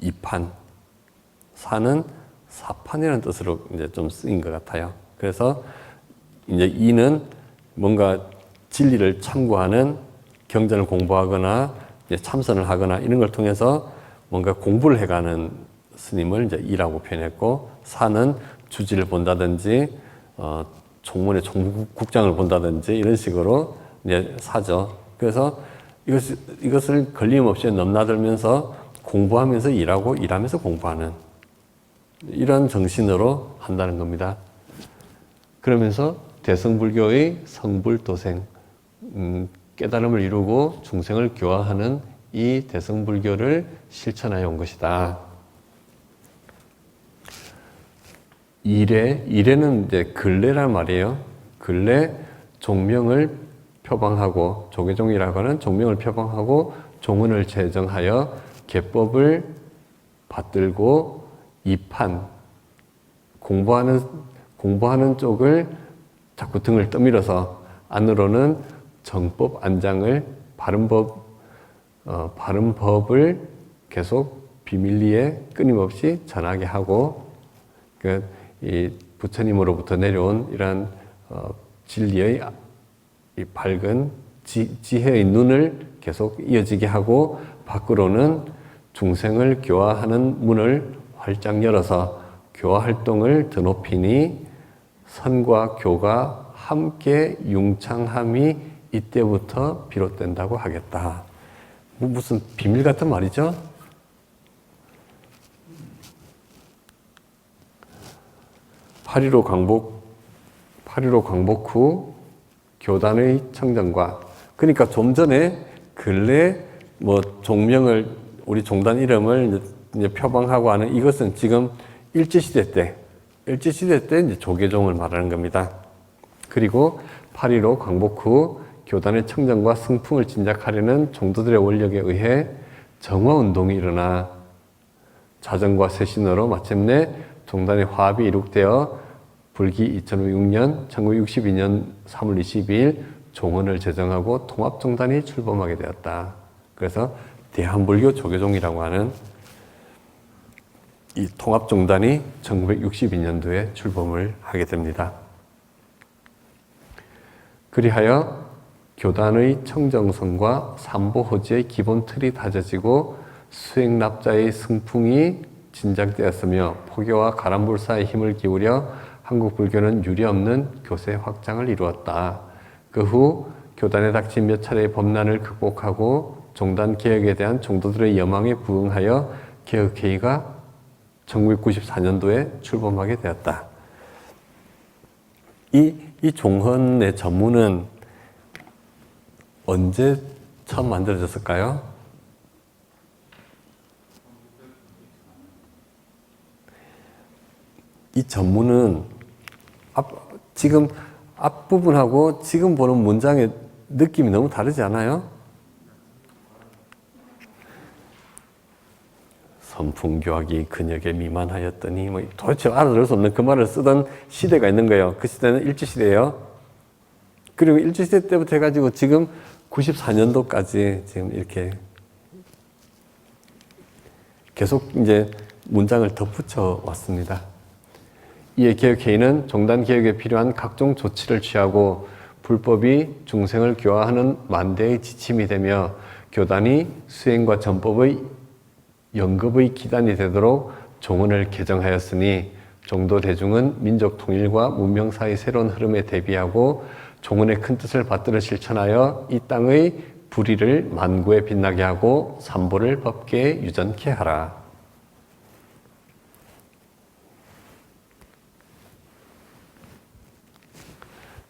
이판, 사는 사판이라는 뜻으로 이제 좀 쓰인 것 같아요. 그래서 이제 이는 뭔가 진리를 참고하는, 경전을 공부하거나 이제 참선을 하거나 이런 걸 통해서 뭔가 공부를 해가는 스님을 이제 이라고 표현했고, 사는 주지를 본다든지 총문의 총국장을 본다든지 이런 식으로 이제 사죠. 그래서 이것을 걸림없이 넘나들면서 공부하면서 일하고 일하면서 공부하는 이런 정신으로 한다는 겁니다. 그러면서 대승불교의 성불도생, 깨달음을 이루고 중생을 교화하는 이 대승불교를 실천하여 온 것이다. 이례는 이제 근례란 말이에요. 근례, 종명을 표방하고, 조계종이라고 하는 종명을 표방하고 종언을 제정하여 계법을 받들고, 이판, 공부하는 쪽을 자꾸 등을 떠밀어서 안으로는 정법 안장을, 바른 법을 계속 비밀리에 끊임없이 전하게 하고 이 부처님으로부터 내려온 이러한 진리의 이 밝은 지혜의 눈을 계속 이어지게 하고 밖으로는 중생을 교화하는 문을 활짝 열어서 교화 활동을 더 높이니 선과 교가 함께 융창함이 이때부터 비롯된다고 하겠다. 무슨 비밀 같은 말이죠? 8.15 광복 후 교단의 청정과, 그러니까 좀 전에 근래 종명을, 우리 종단 이름을 이제 표방하고 하는 이것은 지금 일제시대 때 이제 조계종을 말하는 겁니다. 그리고 8.15 광복 후 교단의 청정과 승풍을 진작하려는 종도들의 원력에 의해 정화운동이 일어나 자정과 세신으로 마침내 종단의 화합이 이룩되어 불기 2006년 1962년 3월 22일 종언을 제정하고 통합종단이 출범하게 되었다. 그래서 대한불교 조계종이라고 하는 이 통합종단이 1962년도에 출범을 하게 됩니다. 그리하여 교단의 청정성과 삼보호지의 기본 틀이 다져지고 수행납자의 승풍이 진작되었으며 포교와 가람불사의 힘을 기울여 한국 불교는 유례없는 교세 확장을 이루었다. 그 후 교단에 닥친 몇 차례의 범난을 극복하고 종단 개혁에 대한 종도들의 여망에 부응하여 개혁회의가 1994년도에 출범하게 되었다. 이 종헌의 전문은 언제 처음 만들어졌을까요? 이 전문은 지금 앞부분하고 지금 보는 문장의 느낌이 너무 다르지 않아요? 선풍교학이 근역에 미만하였더니 도대체 알아들을 수 없는 그 말을 쓰던 시대가 있는 거예요. 그 시대는 일제시대예요. 그리고 일제시대 때부터 해가지고 지금 94년도까지 지금 이렇게 계속 이제 문장을 덧붙여 왔습니다. 이에 개혁회의는 종단 개혁에 필요한 각종 조치를 취하고 불법이 중생을 교화하는 만대의 지침이 되며 교단이 수행과 전법의 영급의 기단이 되도록 종언을 개정하였으니 종도 대중은 민족 통일과 문명 사이의 새로운 흐름에 대비하고 종언의 큰 뜻을 받들어 실천하여 이 땅의 불의를 만구에 빛나게 하고 삼보를 법계에 유전케 하라.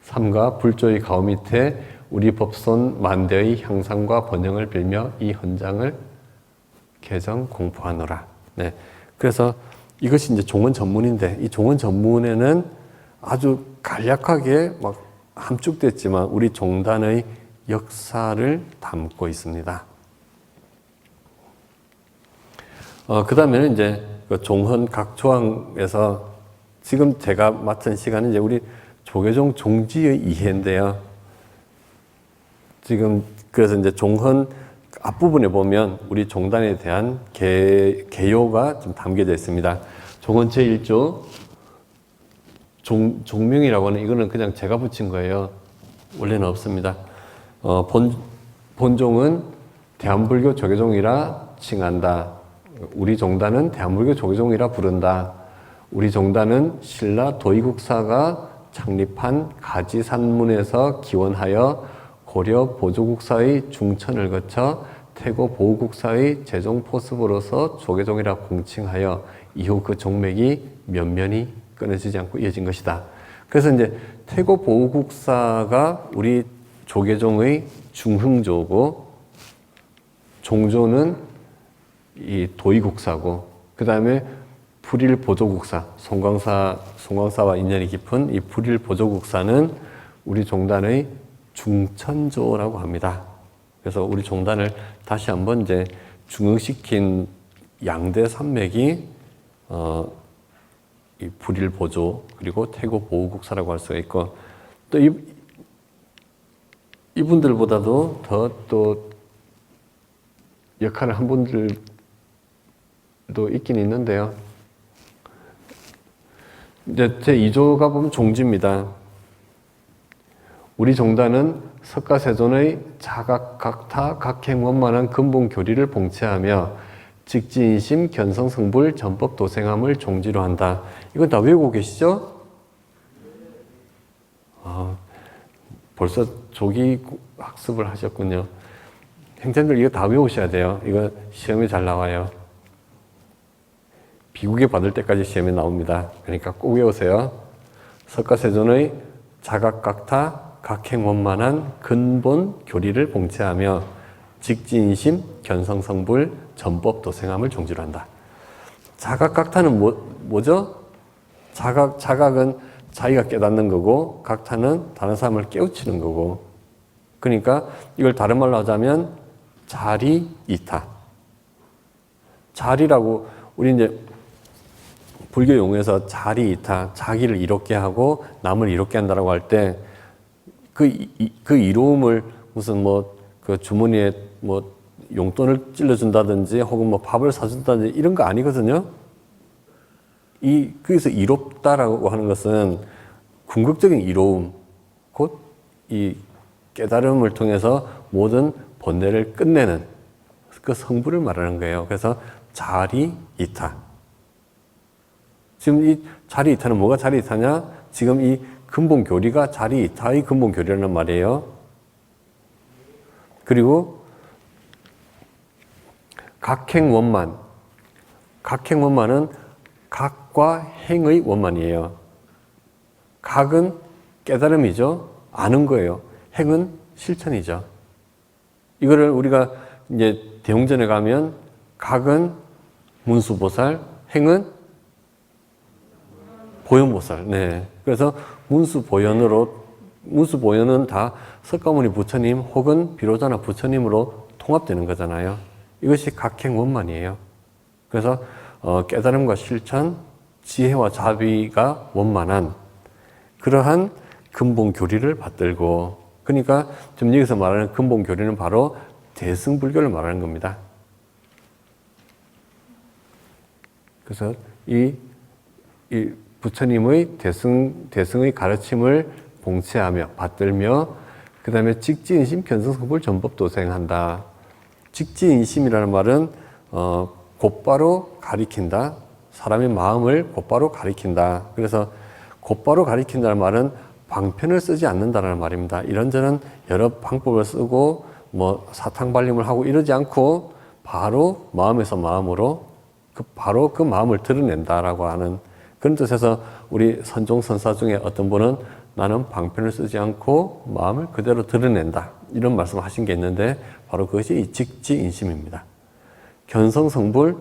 삼가 불조의 가오 밑에 우리 법손 만대의 향상과 번영을 빌며 이 헌장을 개정 공포하노라. 네. 그래서 이것이 이제 종언 전문인데 이 종언 전문에는 아주 간략하게 막 함축됐지만 우리 종단의 역사를 담고 있습니다. 그 다음에는 이제 그 종헌 각 조항에서 지금 제가 맡은 시간은 이제 우리 조계종 종지의 이해인데요. 지금 그래서 이제 종헌 앞부분에 보면 우리 종단에 대한 개요가 좀 담겨져 있습니다. 종헌 제1조 종명이라고 하는 이거는 그냥 제가 붙인 거예요. 원래는 없습니다. 본종은 대한불교 조계종이라 칭한다. 우리 종단은 대한불교 조계종이라 부른다. 우리 종단은 신라 도의국사가 창립한 가지산문에서 기원하여 고려 보조국사의 중천을 거쳐 태고 보우국사의 재종 포습으로서 조계종이라 공칭하여 이후 그 종맥이 면면이 끊어지지 않고 이어진 것이다. 그래서 이제 태고 보우국사가 우리 조계종의 중흥조고 종조는 이 도의국사고 그 다음에 불일 보조국사 송광사와 인연이 깊은 이 불일 보조국사는 우리 종단의 중천조라고 합니다. 그래서 우리 종단을 다시 한번 이제 중흥시킨 양대 산맥이 이 불일 보조 그리고 태고 보호국사라고 할 수가 있고 또 이분들보다도 더 또 역할을 한 분들 있긴 있는데요. 이제 제2조가 보면 종지입니다. 우리 종단은 석가세존의 자각, 각타, 각행, 원만한 근본 교리를 봉체하며 직지인심, 견성성불, 전법, 도생함을 종지로 한다. 이건 다 외우고 계시죠? 벌써 조기 학습을 하셨군요. 행자님들 이거 다 외우셔야 돼요. 이거 시험에 잘 나와요. 비국에 받을 때까지 시험에 나옵니다. 그러니까 꼭 외우세요. 석가세존의 자각각타 각행원만한 근본 교리를 봉체하며 직지인심, 견성성불, 전법, 도생함을 종지로 한다. 자각각타는 뭐죠? 자각은 자기가 깨닫는 거고 각타는 다른 사람을 깨우치는 거고, 그러니까 이걸 다른 말로 하자면 자리이타. 자리라고 우리 이제 불교 용어에서 자리이타, 자기를 이롭게 하고 남을 이롭게 한다라고 할 때 그 이로움을 무슨 그 주머니에 용돈을 찔러준다든지 혹은 밥을 사준다든지 이런 거 아니거든요. 거기서 이롭다라고 하는 것은 궁극적인 이로움, 곧 이 깨달음을 통해서 모든 번뇌를 끝내는 그 성부를 말하는 거예요. 그래서 자리이타. 지금 이 자리이타는 뭐가 자리이타냐? 지금 이 근본 교리가 자리이타의 근본 교리라는 말이에요. 그리고 각행원만. 각행원만은 각과 행의 원만이에요. 각은 깨달음이죠. 아는 거예요. 행은 실천이죠. 이거를 우리가 이제 대웅전에 가면 각은 문수보살, 행은 보현보살. 네. 그래서 문수보현은 다 석가모니 부처님 혹은 비로자나 부처님으로 통합되는 거잖아요. 이것이 각행원만이에요. 그래서 깨달음과 실천, 지혜와 자비가 원만한 그러한 근본 교리를 받들고, 그러니까 지금 여기서 말하는 근본 교리는 바로 대승불교를 말하는 겁니다. 그래서 이 부처님의 대승의 가르침을 봉체하며 받들며, 그 다음에 직지인심, 견성성불, 전법, 도생한다. 직지인심이라는 말은 곧바로 가리킨다. 사람의 마음을 곧바로 가리킨다. 그래서 곧바로 가리킨다는 말은 방편을 쓰지 않는다는 말입니다. 이런저런 여러 방법을 쓰고 사탕발림을 하고 이러지 않고 바로 마음에서 마음으로 바로 그 마음을 드러낸다라고 하는 그런 뜻에서 우리 선종 선사 중에 어떤 분은 나는 방편을 쓰지 않고 마음을 그대로 드러낸다, 이런 말씀을 하신 게 있는데 바로 그것이 이 직지인심입니다. 견성성불,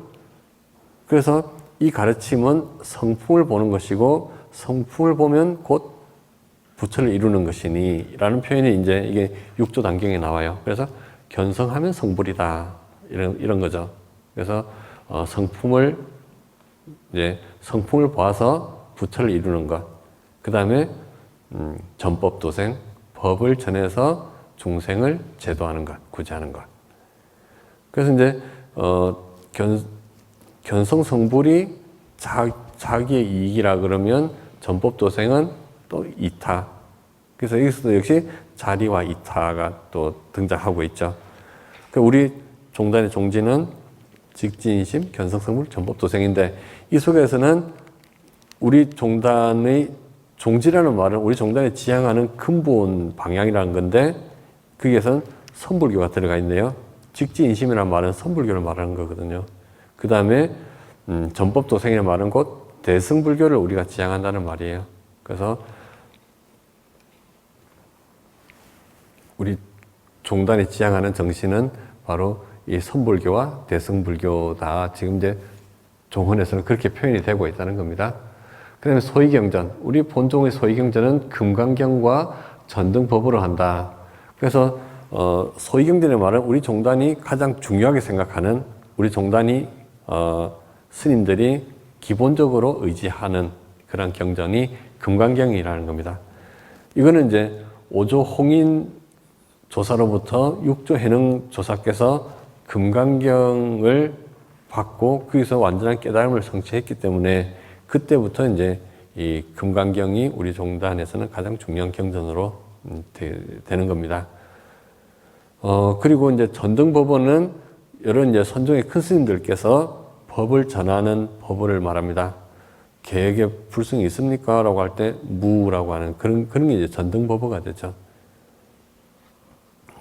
그래서 이 가르침은 성품을 보는 것이고 성품을 보면 곧 부처를 이루는 것이니 라는 표현이 이제 이게 6조 단경에 나와요. 그래서 견성하면 성불이다, 이런 거죠. 그래서 성품을 보아서 부처를 이루는 것. 그 다음에 전법 도생, 법을 전해서 중생을 제도하는 것, 구제하는 것. 그래서 이제 견성성불이 자기의 이익이라 그러면 전법 도생은 또 이타. 그래서 여기서도 역시 자리와 이타가 또 등장하고 있죠. 우리 종단의 종지는 직지인심, 견성성불, 전법 도생인데 이 속에서는 우리 종단의 종지라는 말은 우리 종단이 지향하는 근본 방향이라는 건데 거기에서는 선불교가 들어가 있네요. 직지인심이라는 말은 선불교를 말하는 거거든요. 그 다음에 전법 도생이라는 말은 곧 대승불교를 우리가 지향한다는 말이에요. 그래서 우리 종단이 지향하는 정신은 바로 이 선불교와 대승불교다. 지금 이제 종헌에서는 그렇게 표현이 되고 있다는 겁니다. 그 다음에 소위경전. 우리 본종의 소위경전은 금강경과 전등법으로 한다. 그래서 소위경전의 말은 우리 종단이 가장 중요하게 생각하는, 우리 종단이 스님들이 기본적으로 의지하는 그런 경전이 금강경이라는 겁니다. 이거는 이제 5조 홍인 조사로부터 6조 해능 조사께서 금강경을 받고 거기서 완전한 깨달음을 성취했기 때문에 그때부터 이제 이 금강경이 우리 종단에서는 가장 중요한 경전으로 되는 겁니다. 그리고 이제 전등법원은 여러 이제 선종의 큰 스님들께서 법을 전하는 법을 말합니다. 계획에 불승이 있습니까? 라고 할 때 무라고 하는 그런 게 이제 전등법어가 되죠.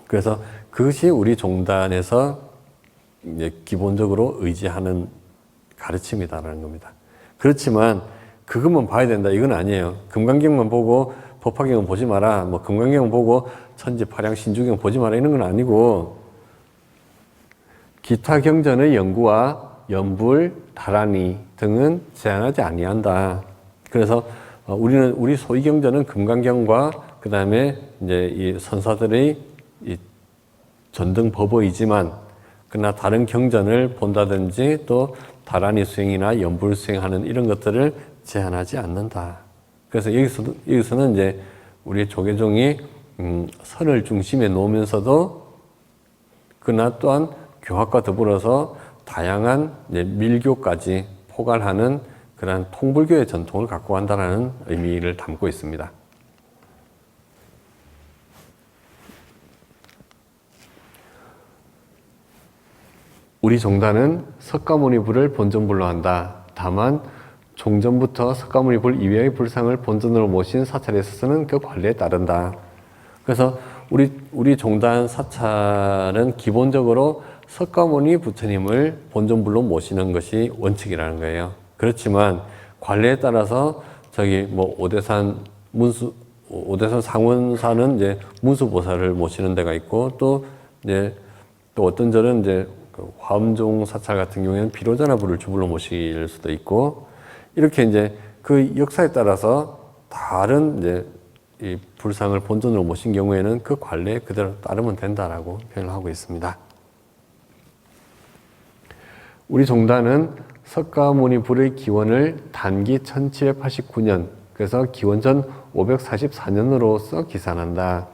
그래서 그것이 우리 종단에서 이제 기본적으로 의지하는 가르침이다라는 겁니다. 그렇지만 그것만 봐야 된다 이건 아니에요. 금강경만 보고 법화경은 보지 마라. 뭐 금강경 보고 천지파량 신주경 보지 마라 이런 건 아니고 기타 경전의 연구와 연불, 다라니 등은 제한하지 아니한다. 그래서 우리 소위 경전은 금강경과 그 다음에 이제 이 선사들의 이 전등 법어이지만 그러나 다른 경전을 본다든지 또 다라니 수행이나 연불 수행하는 이런 것들을 제한하지 않는다. 그래서 여기서는 이제 우리 조계종이 선을 중심에 놓으면서도 그러나 또한 교학과 더불어서 다양한 밀교까지 포괄하는 그러한 통불교의 전통을 갖고 간다는 의미를 담고 있습니다. 우리 종단은 석가모니불을 본전불로 한다. 다만 종전부터 석가모니불 이외의 불상을 본전으로 모신 사찰에 있어서는 그 관례에 따른다. 그래서 우리 종단 사찰은 기본적으로 석가모니 부처님을 본전불로 모시는 것이 원칙이라는 거예요. 그렇지만 관례에 따라서 뭐 오대산 상원사는 이제 문수보살을 모시는 데가 있고 또 어떤 절은 이제 화엄종 사찰 같은 경우에는 비로자나불을 주불로 모실 수도 있고 이렇게 이제 그 역사에 따라서 다른 이제 이 불상을 본전으로 모신 경우에는 그 관례에 그대로 따르면 된다라고 표현을 하고 있습니다. 우리 종단은 석가모니불의 기원을 단기 1789년, 그래서 기원전 544년으로서 기산한다.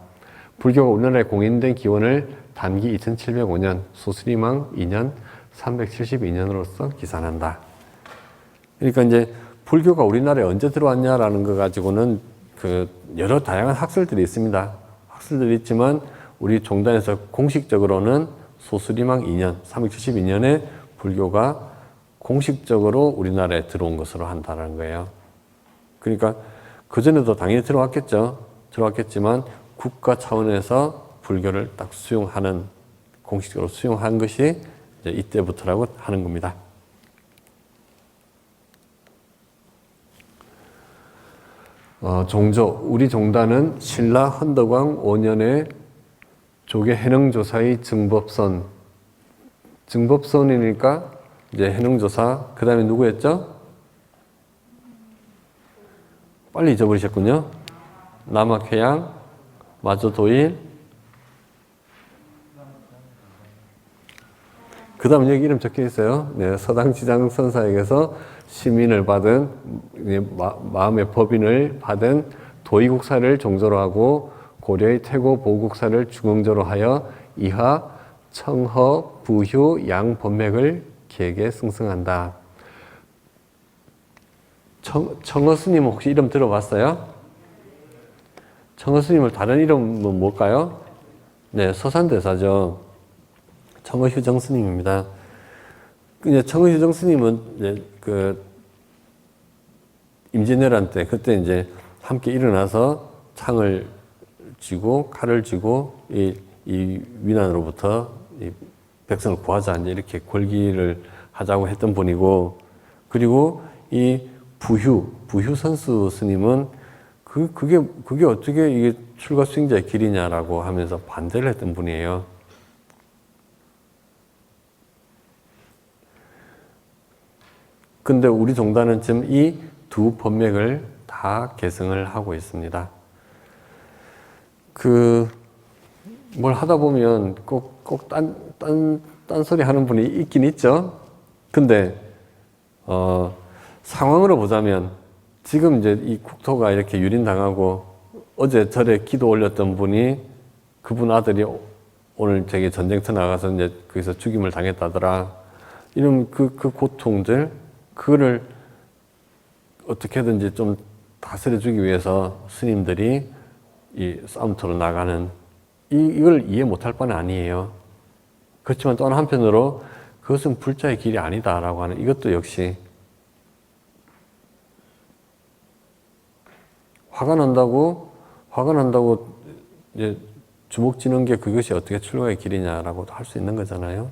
불교가 우리나라에 공인된 기원을 단기 2705년, 수스리망 2년 372년으로서 기산한다. 그러니까 이제 불교가 우리나라에 언제 들어왔냐라는 거 가지고는 여러 다양한 학설들이 있습니다. 학설들이 있지만 우리 종단에서 공식적으로는 수스리망 2년, 372년에 불교가 공식적으로 우리나라에 들어온 것으로 한다는 거예요. 그러니까 그전에도 당연히 들어왔겠지만 국가 차원에서 불교를 딱 공식적으로 수용한 것이 이제 이때부터라고 하는 겁니다. 종조, 우리 종단은 신라 헌덕왕 5년에 조계 해능조사의 증법선이니까 이제 해능조사, 그 다음에 누구였죠? 빨리 잊어버리셨군요. 남학회양, 마조도일, 그 다음 여기 이름 적혀 있어요. 서당지장 선사에게서 시민을 받은, 마음의 법인을 받은 도의국사를 종조로 하고 고려의 태고 보국사를 중흥조로 하여 이하 청허, 부휴, 양법맥을 기획에 승승한다. 청허 스님 혹시 이름 들어봤어요? 청허 스님을 다른 이름은 뭘까요? 서산대사죠. 청허휴정 스님입니다. 청허휴정 스님은 임진왜란 때 그때 이제 함께 일어나서 창을 쥐고 칼을 쥐고 이 위난으로부터 이 백성을 구하자 이렇게 권기를 하자고 했던 분이고, 그리고 이 부휴 선수 스님은 그게 어떻게 이게 출가 수행자의 길이냐라고 하면서 반대를 했던 분이에요. 근데 우리 종단은 지금 이 두 법맥을 다 계승을 하고 있습니다. 뭘 하다 보면 꼭 딴소리 하는 분이 있긴 있죠. 근데, 상황으로 보자면, 지금 이제 이 국토가 이렇게 유린당하고, 어제 절에 기도 올렸던 분이, 그분 아들이 오늘 전쟁터 나가서 이제 거기서 죽임을 당했다더라. 이런 그 고통들, 그거를 어떻게든지 좀 다스려주기 위해서 스님들이 이 싸움터로 나가는 이걸 이해 못할 바는 아니에요. 그렇지만 또 한편으로 그것은 불자의 길이 아니다라고 하는 이것도 역시 화가 난다고 이제 주먹 쥐는 게 그것이 어떻게 출가의 길이냐라고도 할 수 있는 거잖아요.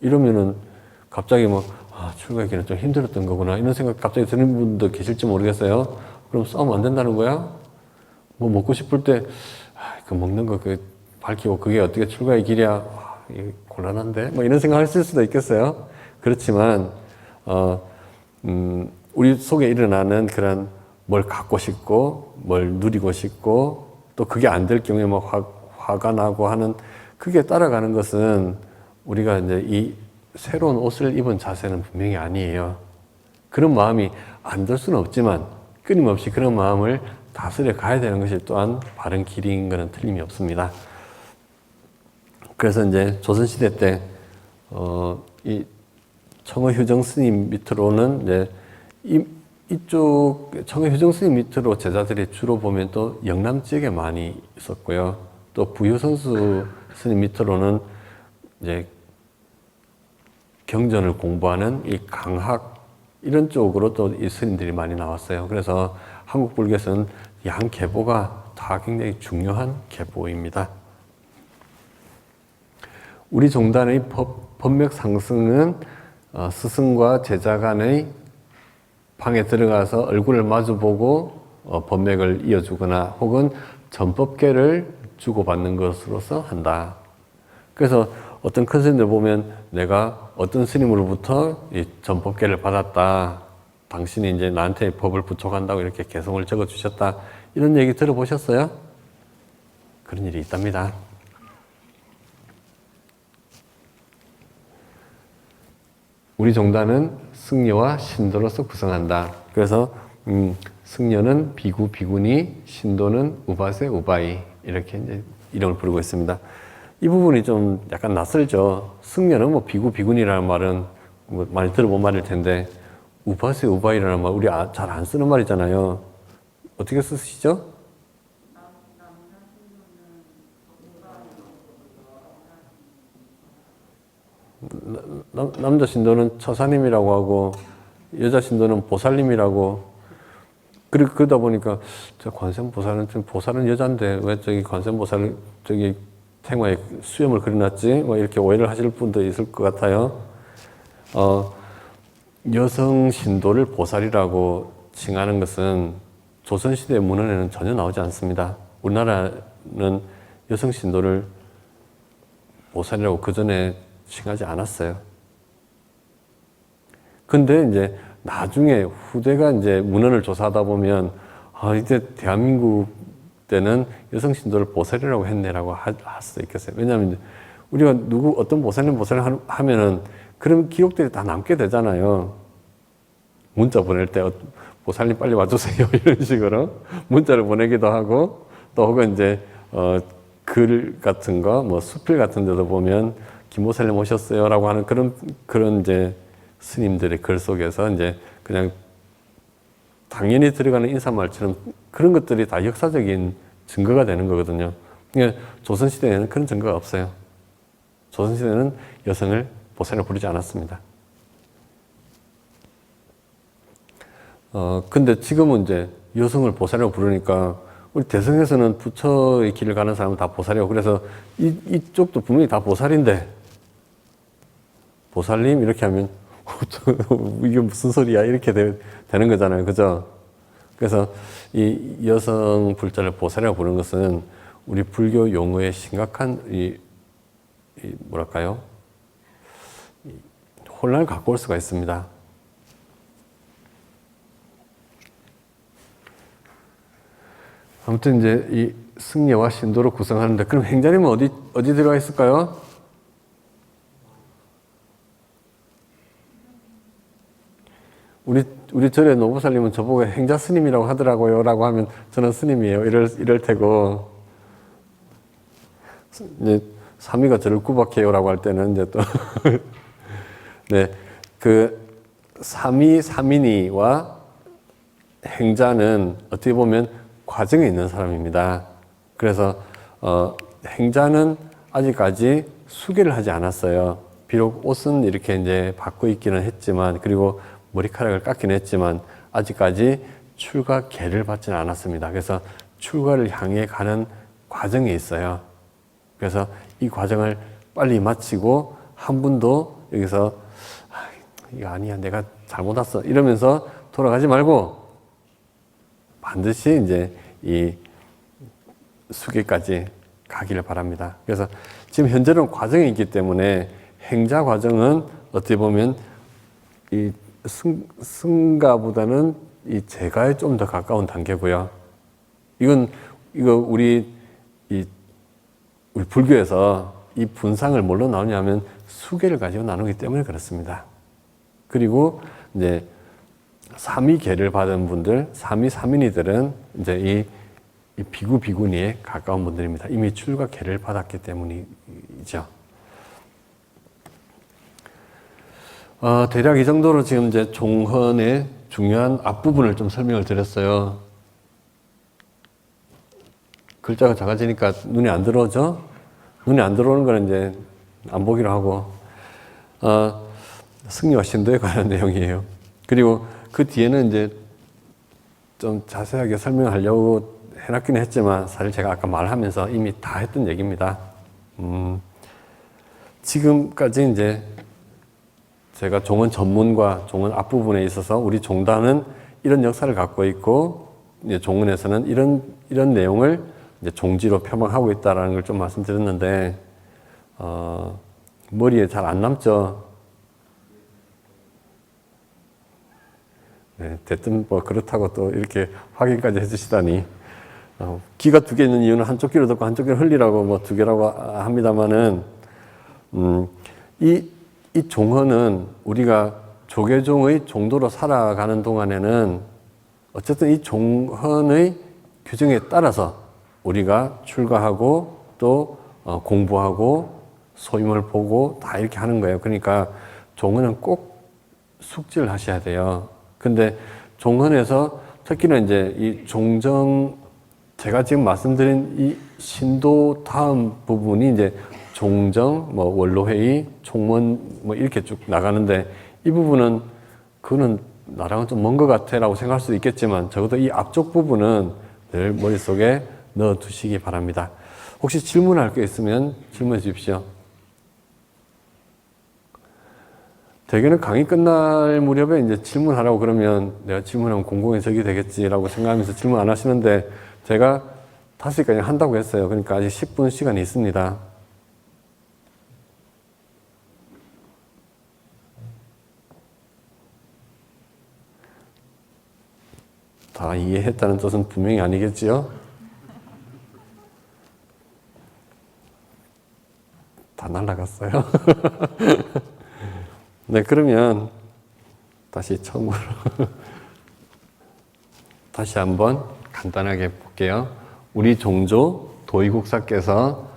이러면은 갑자기 출가의 길은 좀 힘들었던 거구나 이런 생각 갑자기 드는 분도 계실지 모르겠어요. 그럼 싸우면 안 된다는 거야? 뭐 먹고 싶을 때 그 먹는 거 밝히고 그게 어떻게 출가의 길이야? 곤란한데? 이런 생각을 했을 수도 있겠어요. 그렇지만 우리 속에 일어나는 그런 뭘 갖고 싶고 뭘 누리고 싶고 또 그게 안 될 경우에 화가 나고 하는 그게 따라가는 것은 우리가 이제 이 새로운 옷을 입은 자세는 분명히 아니에요. 그런 마음이 안 들 수는 없지만 끊임없이 그런 마음을 다스려 가야 되는 것이 또한 바른 길인 것은 틀림이 없습니다. 그래서 이제 조선시대 때, 이 청어휴정 스님 밑으로는 이제 이쪽 청어휴정 스님 밑으로 제자들이 주로 보면 또 영남 지역에 많이 있었고요. 또 부유선수 스님 밑으로는 이제 경전을 공부하는 이 강학 이런 쪽으로 또 이 스님들이 많이 나왔어요. 그래서 한국 불교에서는 양 계보가 다 굉장히 중요한 계보입니다. 우리 종단의 법맥 상승은 스승과 제자 간의 방에 들어가서 얼굴을 마주보고 법맥을 이어주거나 혹은 전법계를 주고받는 것으로서 한다. 그래서 어떤 큰 스님들 보면 내가 어떤 스님으로부터 이 전법계를 받았다. 당신이 이제 나한테 법을 부촉한다고 이렇게 개성을 적어주셨다. 이런 얘기 들어보셨어요? 그런 일이 있답니다. 우리 종단은 승려와 신도로서 구성한다. 그래서 승려는 비구, 비구니, 신도는 우바세, 우바이 이렇게 이제 이름을 부르고 있습니다. 이 부분이 좀 약간 낯설죠. 승려는 비구, 비구니라는 말은 많이 들어본 말일 텐데 우바세, 우바이라는 말 우리 잘 안 쓰는 말이잖아요. 어떻게 쓰시죠? 남자 신도는 처사님이라고 하고 여자 신도는 보살님이라고 그러다 보니까 저 보살은 여잔데 왜 저기 관세음보살 저기 생화에 수염을 그려놨지? 이렇게 오해를 하실 분도 있을 것 같아요. 여성 신도를 보살이라고 칭하는 것은 조선시대 문헌에는 전혀 나오지 않습니다. 우리나라는 여성 신도를 보살이라고 그 전에 칭하지 않았어요. 근데 이제 나중에 후대가 이제 문헌을 조사하다 보면 이제 대한민국 때는 여성 신도를 보살이라고 했네라고 할 수도 있겠어요. 왜냐하면 우리가 어떤 보살님 하면은 그런 기록들이 다 남게 되잖아요. 문자 보낼 때 보살님 빨리 와주세요 이런 식으로 문자를 보내기도 하고 또 혹은 이제 글 같은 거 수필 같은 데도 보면 김보살님 오셨어요라고 하는 그런 이제 스님들의 글 속에서 이제 그냥 당연히 들어가는 인사말처럼 그런 것들이 다 역사적인 증거가 되는 거거든요. 그러니까 조선시대에는 그런 증거가 없어요. 조선시대는 여성을 보살이라고 부르지 않았습니다. 근데 지금은 이제 여성을 보살이라고 부르니까 우리 대성에서는 부처의 길을 가는 사람은 다 보살이고 그래서 이쪽도 분명히 다 보살인데 보살님 이렇게 하면 이게 무슨 소리야 이렇게 되는 거잖아요. 그죠? 그래서 이 여성 불자를 보살이라고 부르는 것은 우리 불교 용어의 심각한 뭐랄까요? 혼란을 갖고 올 수가 있습니다. 아무튼 이제 이 승려와 신도로 구성하는데 그럼 행자님은 어디 들어가 있을까요? 우리 절에 노부살님은 저보고 행자 스님이라고 하더라고요 라고 하면 저는 스님이에요 이럴 테고 이제 사미가 저를 구박해요 라고 할 때는 이제 또 네, 그 삼위, 삼인이와 행자는 어떻게 보면 과정에 있는 사람입니다. 그래서 행자는 아직까지 수계를 하지 않았어요. 비록 옷은 이렇게 이제 받고 있기는 했지만, 그리고 머리카락을 깎기는 했지만 아직까지 출가 계를 받지는 않았습니다. 그래서 출가를 향해 가는 과정에 있어요. 그래서 이 과정을 빨리 마치고 한 분도 여기서 이거 아니야, 내가 잘못 왔어 이러면서 돌아가지 말고 반드시 이제 이 수계까지 가기를 바랍니다. 그래서 지금 현재는 과정이 있기 때문에 행자 과정은 어떻게 보면 이 승가보다는 이 제가에 좀 더 가까운 단계고요. 이거 우리 불교에서 이 분상을 뭘로 나누냐면 수계를 가지고 나누기 때문에 그렇습니다. 그리고 이제 삼위계를 받은 분들, 삼위 삼인이들은 이제 이 비구 비구니에 가까운 분들입니다. 이미 출가 계를 받았기 때문이죠. 대략 이 정도로 지금 이제 종헌의 중요한 앞부분을 좀 설명을 드렸어요. 글자가 작아지니까 눈에 안 들어오죠? 눈에 안 들어오는 거는 이제 안 보기로 하고, 승리와 신도에 관한 내용이에요. 그리고 그 뒤에는 이제 좀 자세하게 설명하려고 해놨기는 했지만, 사실 제가 아까 말하면서 이미 다 했던 얘기입니다. 지금까지 이제 제가 종헌 전문과 종헌 앞부분에 있어서 우리 종단은 이런 역사를 갖고 있고, 이제 종헌에서는 이런 내용을 이제 종지로 표방하고 있다는 걸 좀 말씀드렸는데, 머리에 잘 안 남죠? 네, 대뜸 뭐 그렇다고 또 이렇게 확인까지 해주시다니. 귀가 두 개 있는 이유는 한쪽 귀로 듣고 한쪽 귀로 흘리라고 뭐 두 개라고 합니다만은, 이 종헌은 우리가 조계종의 종도로 살아가는 동안에는 어쨌든 이 종헌의 규정에 따라서 우리가 출가하고 또 공부하고 소임을 보고 다 이렇게 하는 거예요. 그러니까 종헌은 꼭 숙지를 하셔야 돼요. 근데 종헌에서 특히나 이제 이 종정, 제가 지금 말씀드린 이 신도 다음 부분이 이제 종정, 뭐 원로회의, 총문 뭐 이렇게 쭉 나가는데, 이 부분은 그거는 나랑은 좀 먼 것 같아라고 생각할 수도 있겠지만, 적어도 이 앞쪽 부분은 늘 머릿속에 넣어 두시기 바랍니다. 혹시 질문할 게 있으면 질문해 주십시오. 대개는 강의 끝날 무렵에 이제 질문하라고 그러면 내가 질문하면 공공의 적이 되겠지라고 생각하면서 질문 안 하시는데, 제가 5시까지 한다고 했어요. 그러니까 아직 10분 시간이 있습니다. 다 이해했다는 뜻은 분명히 아니겠지요? 다 날아갔어요. 네, 그러면 다시 처음으로 다시 한번 간단하게 볼게요. 우리 종조 도의국사께서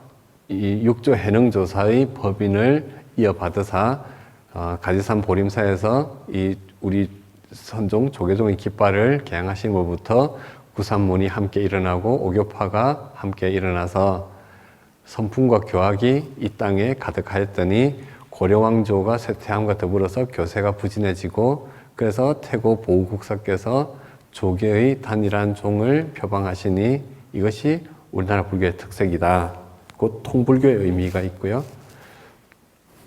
이 육조 해능조사의 법인을 이어받으사 가지산 보림사에서 이 우리 선종 조계종의 깃발을 개양하신 것부터 구산문이 함께 일어나고 오교파가 함께 일어나서 선풍과 교학이 이 땅에 가득하였더니 고려왕조가 쇠퇴함과 더불어서 교세가 부진해지고, 그래서 태고 보우국사께서 조계의 단일한 종을 표방하시니 이것이 우리나라 불교의 특색이다. 곧 통불교의 의미가 있고요.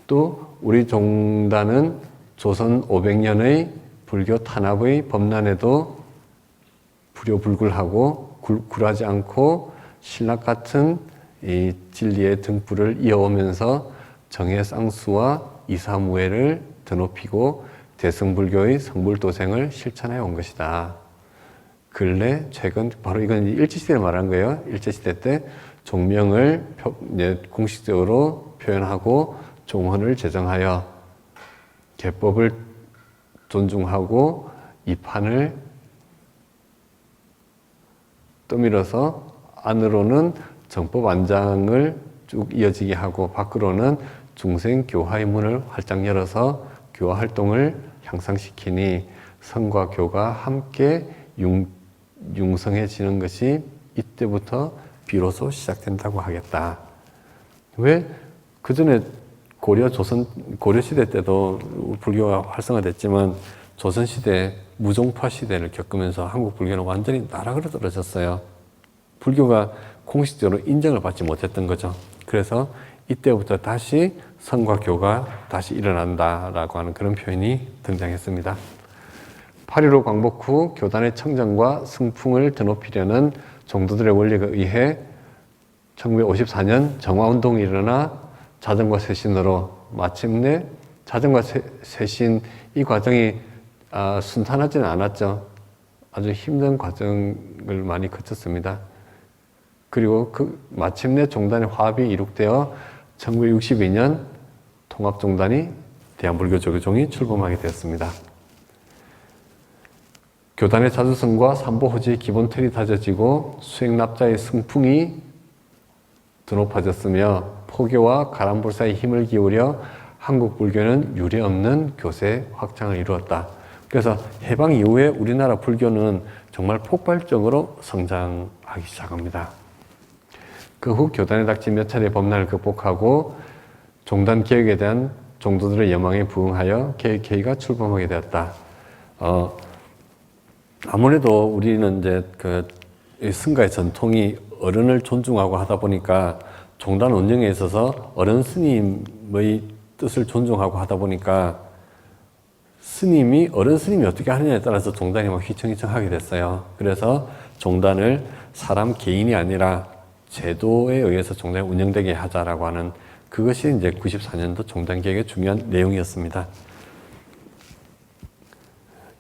또 우리 종단은 조선 500년의 불교 탄압의 범난에도 불효불굴하고 굴하지 않고 신락 같은 이 진리의 등불을 이어오면서 정의 쌍수와 이사무예를 드높이고 대승불교의 성불도생을 실천해 온 것이다. 근래 최근 바로 이건 일제시대를 말한 거예요. 일제시대 때 종명을 공식적으로 표현하고 종헌을 제정하여 계법을 존중하고 이판을 떠밀어서 안으로는 정법 안장을 쭉 이어지게 하고 밖으로는 중생 교화의 문을 활짝 열어서 교화 활동을 향상시키니 성과 교가 함께 융성해지는 것이 이때부터 비로소 시작된다고 하겠다. 왜 그전에 고려 시대 때도 불교가 활성화됐지만 조선 시대 무종파 시대를 겪으면서 한국 불교는 완전히 나락으로 떨어졌어요. 불교가 공식적으로 인정을 받지 못했던 거죠. 그래서 이때부터 다시 성과 교가 다시 일어난다라고 하는 그런 표현이 등장했습니다. 8.15 광복 후 교단의 청정과 승풍을 드높이려는 종도들의 원리에 의해 1954년 정화운동이 일어나 자정과 세신으로 마침내 자정과 세신 이 과정이 순탄하지는 않았죠. 아주 힘든 과정을 많이 거쳤습니다. 그리고 마침내 종단의 화합이 이룩되어 1962년 통합종단이 대한불교조계종이 출범하게 되었습니다. 교단의 자주성과 삼보호지의 기본 틀이 다져지고 수행납자의 승풍이 드높아졌으며 포교와 가람불사의 힘을 기울여 한국 불교는 유례없는 교세 확장을 이루었다. 그래서 해방 이후에 우리나라 불교는 정말 폭발적으로 성장하기 시작합니다. 그 후 교단에 닥친 몇 차례 범난을 극복하고 종단 개혁에 대한 종도들의 여망에 부응하여 개혁회의가 출범하게 되었다. 아무래도 우리는 이제 승가의 전통이 어른을 존중하고 하다 보니까 종단 운영에 있어서 어른 스님의 뜻을 존중하고 하다 보니까 어른 스님이 어떻게 하느냐에 따라서 종단이 막 휘청휘청하게 됐어요. 그래서 종단을 사람 개인이 아니라 제도에 의해서 종단이 운영되게 하자라고 하는 그것이 이제 94년도 종단개혁의 중요한 내용이었습니다.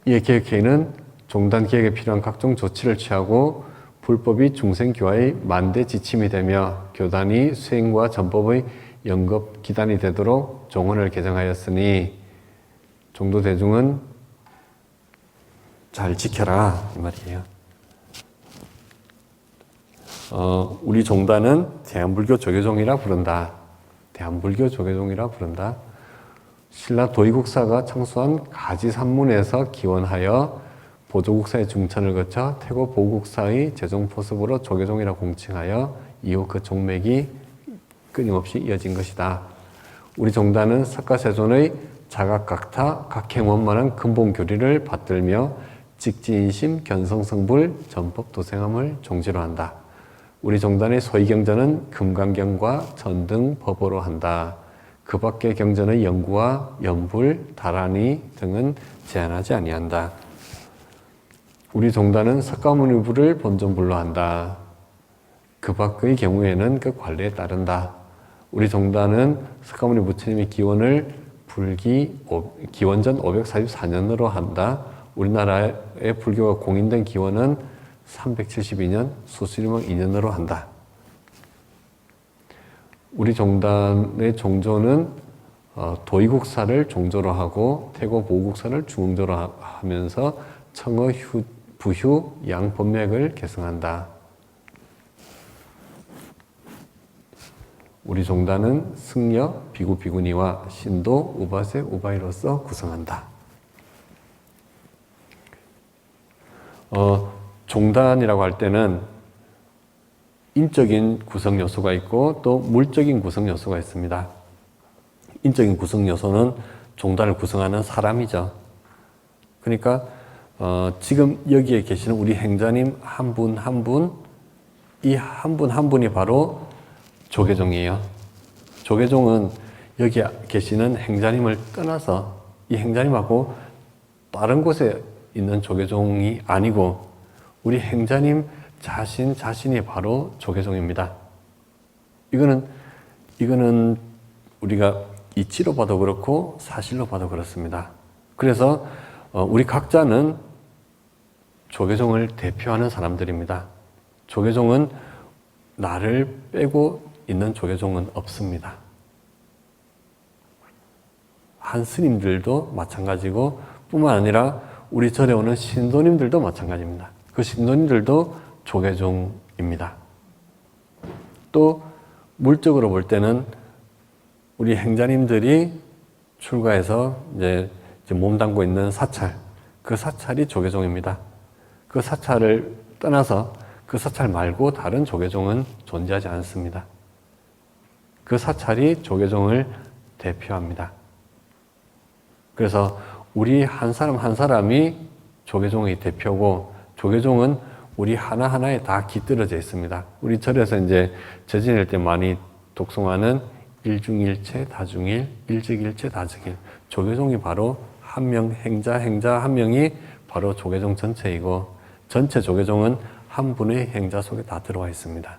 이에 개혁회의는 종단개혁에 필요한 각종 조치를 취하고 불법이 중생교화의 만대 지침이 되며 교단이 수행과 전법의 영겁기단이 되도록 종언을 개정하였으니 종도 대중은 잘 지켜라 이 말이에요. 우리 종단은 대한불교 조계종이라 부른다. 대한불교 조계종이라 부른다. 신라 도의국사가 창수한 가지산문에서 기원하여 보조국사의 중천을 거쳐 태고 보국사의 재종포습으로 조계종이라 공칭하여 이후 그 종맥이 끊임없이 이어진 것이다. 우리 종단은 석가세존의 자각각타 각행원만한 근본교리를 받들며 직지인심 견성성불 전법도생함을 종지로 한다. 우리 종단의 소위경전은 금강경과 전등 법어로 한다. 그 밖의 경전의 연구와 연불, 다라니 등은 제한하지 아니한다. 우리 종단은 석가모니불을 본전불로 한다. 그 밖의 경우에는 그 관례에 따른다. 우리 종단은 석가모니 부처님의 기원을 기원전 544년으로 한다. 우리나라의 불교가 공인된 기원은 372년 수수림왕 2년으로 한다. 우리 종단의 종조는 도의국사를 종조로 하고 태고 보국사를 중흥조로 하면서 청어, 부휴, 양법맥을 계승한다. 우리 종단은 승려, 비구, 비구니와 신도, 우바세, 우바이로서 구성한다. 종단이라고 할 때는 인적인 구성 요소가 있고 또 물적인 구성 요소가 있습니다. 인적인 구성 요소는 종단을 구성하는 사람이죠. 그러니까 지금 여기에 계시는 우리 행자님 한 분 한 분, 이 한 분 한 분이 바로 조계종이에요. 조계종은 여기 계시는 행자님을 떠나서 이 행자님하고 다른 곳에 있는 조계종이 아니고 우리 행자님 자신이 바로 조계종입니다. 이거는 우리가 이치로 봐도 그렇고 사실로 봐도 그렇습니다. 그래서 우리 각자는 조계종을 대표하는 사람들입니다. 조계종은 나를 빼고 있는 조계종은 없습니다. 한 스님들도 마찬가지고 뿐만 아니라 우리 절에 오는 신도님들도 마찬가지입니다. 그 신도님들도 조계종입니다. 또 물적으로 볼 때는 우리 행자님들이 출가해서 이제 몸담고 있는 사찰, 그 사찰이 조계종입니다. 그 사찰을 떠나서 그 사찰 말고 다른 조계종은 존재하지 않습니다. 그 사찰이 조계종을 대표합니다. 그래서 우리 한 사람 한 사람이 조계종의 대표고, 조계종은 우리 하나하나에 다 깃들어져 있습니다. 우리 절에서 이제 절 지낼 때 많이 독송하는 일중일체, 다중일, 일직일체, 다중일. 조계종이 바로 한 명, 행자 한 명이 바로 조계종 전체이고, 전체 조계종은 한 분의 행자 속에 다 들어와 있습니다.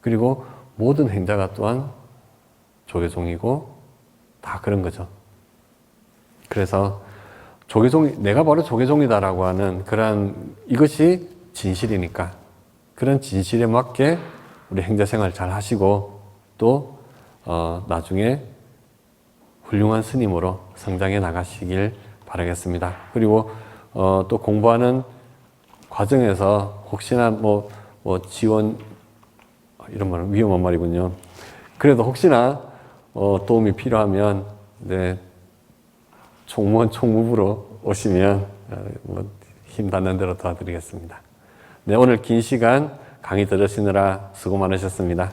그리고 모든 행자가 또한 조계종이고 다 그런 거죠. 그래서 내가 바로 조계종이다라고 하는 그런, 이것이 진실이니까 그런 진실에 맞게 우리 행자 생활 잘 하시고, 또 나중에 훌륭한 스님으로 성장해 나가시길 바라겠습니다. 그리고 또 공부하는 과정에서 혹시나 뭐 지원, 이런 말은 위험한 말이군요. 그래도 혹시나 도움이 필요하면 네, 총무원 총무부로 오시면 힘 닿는 대로 도와드리겠습니다. 네, 오늘 긴 시간 강의 들으시느라 수고 많으셨습니다.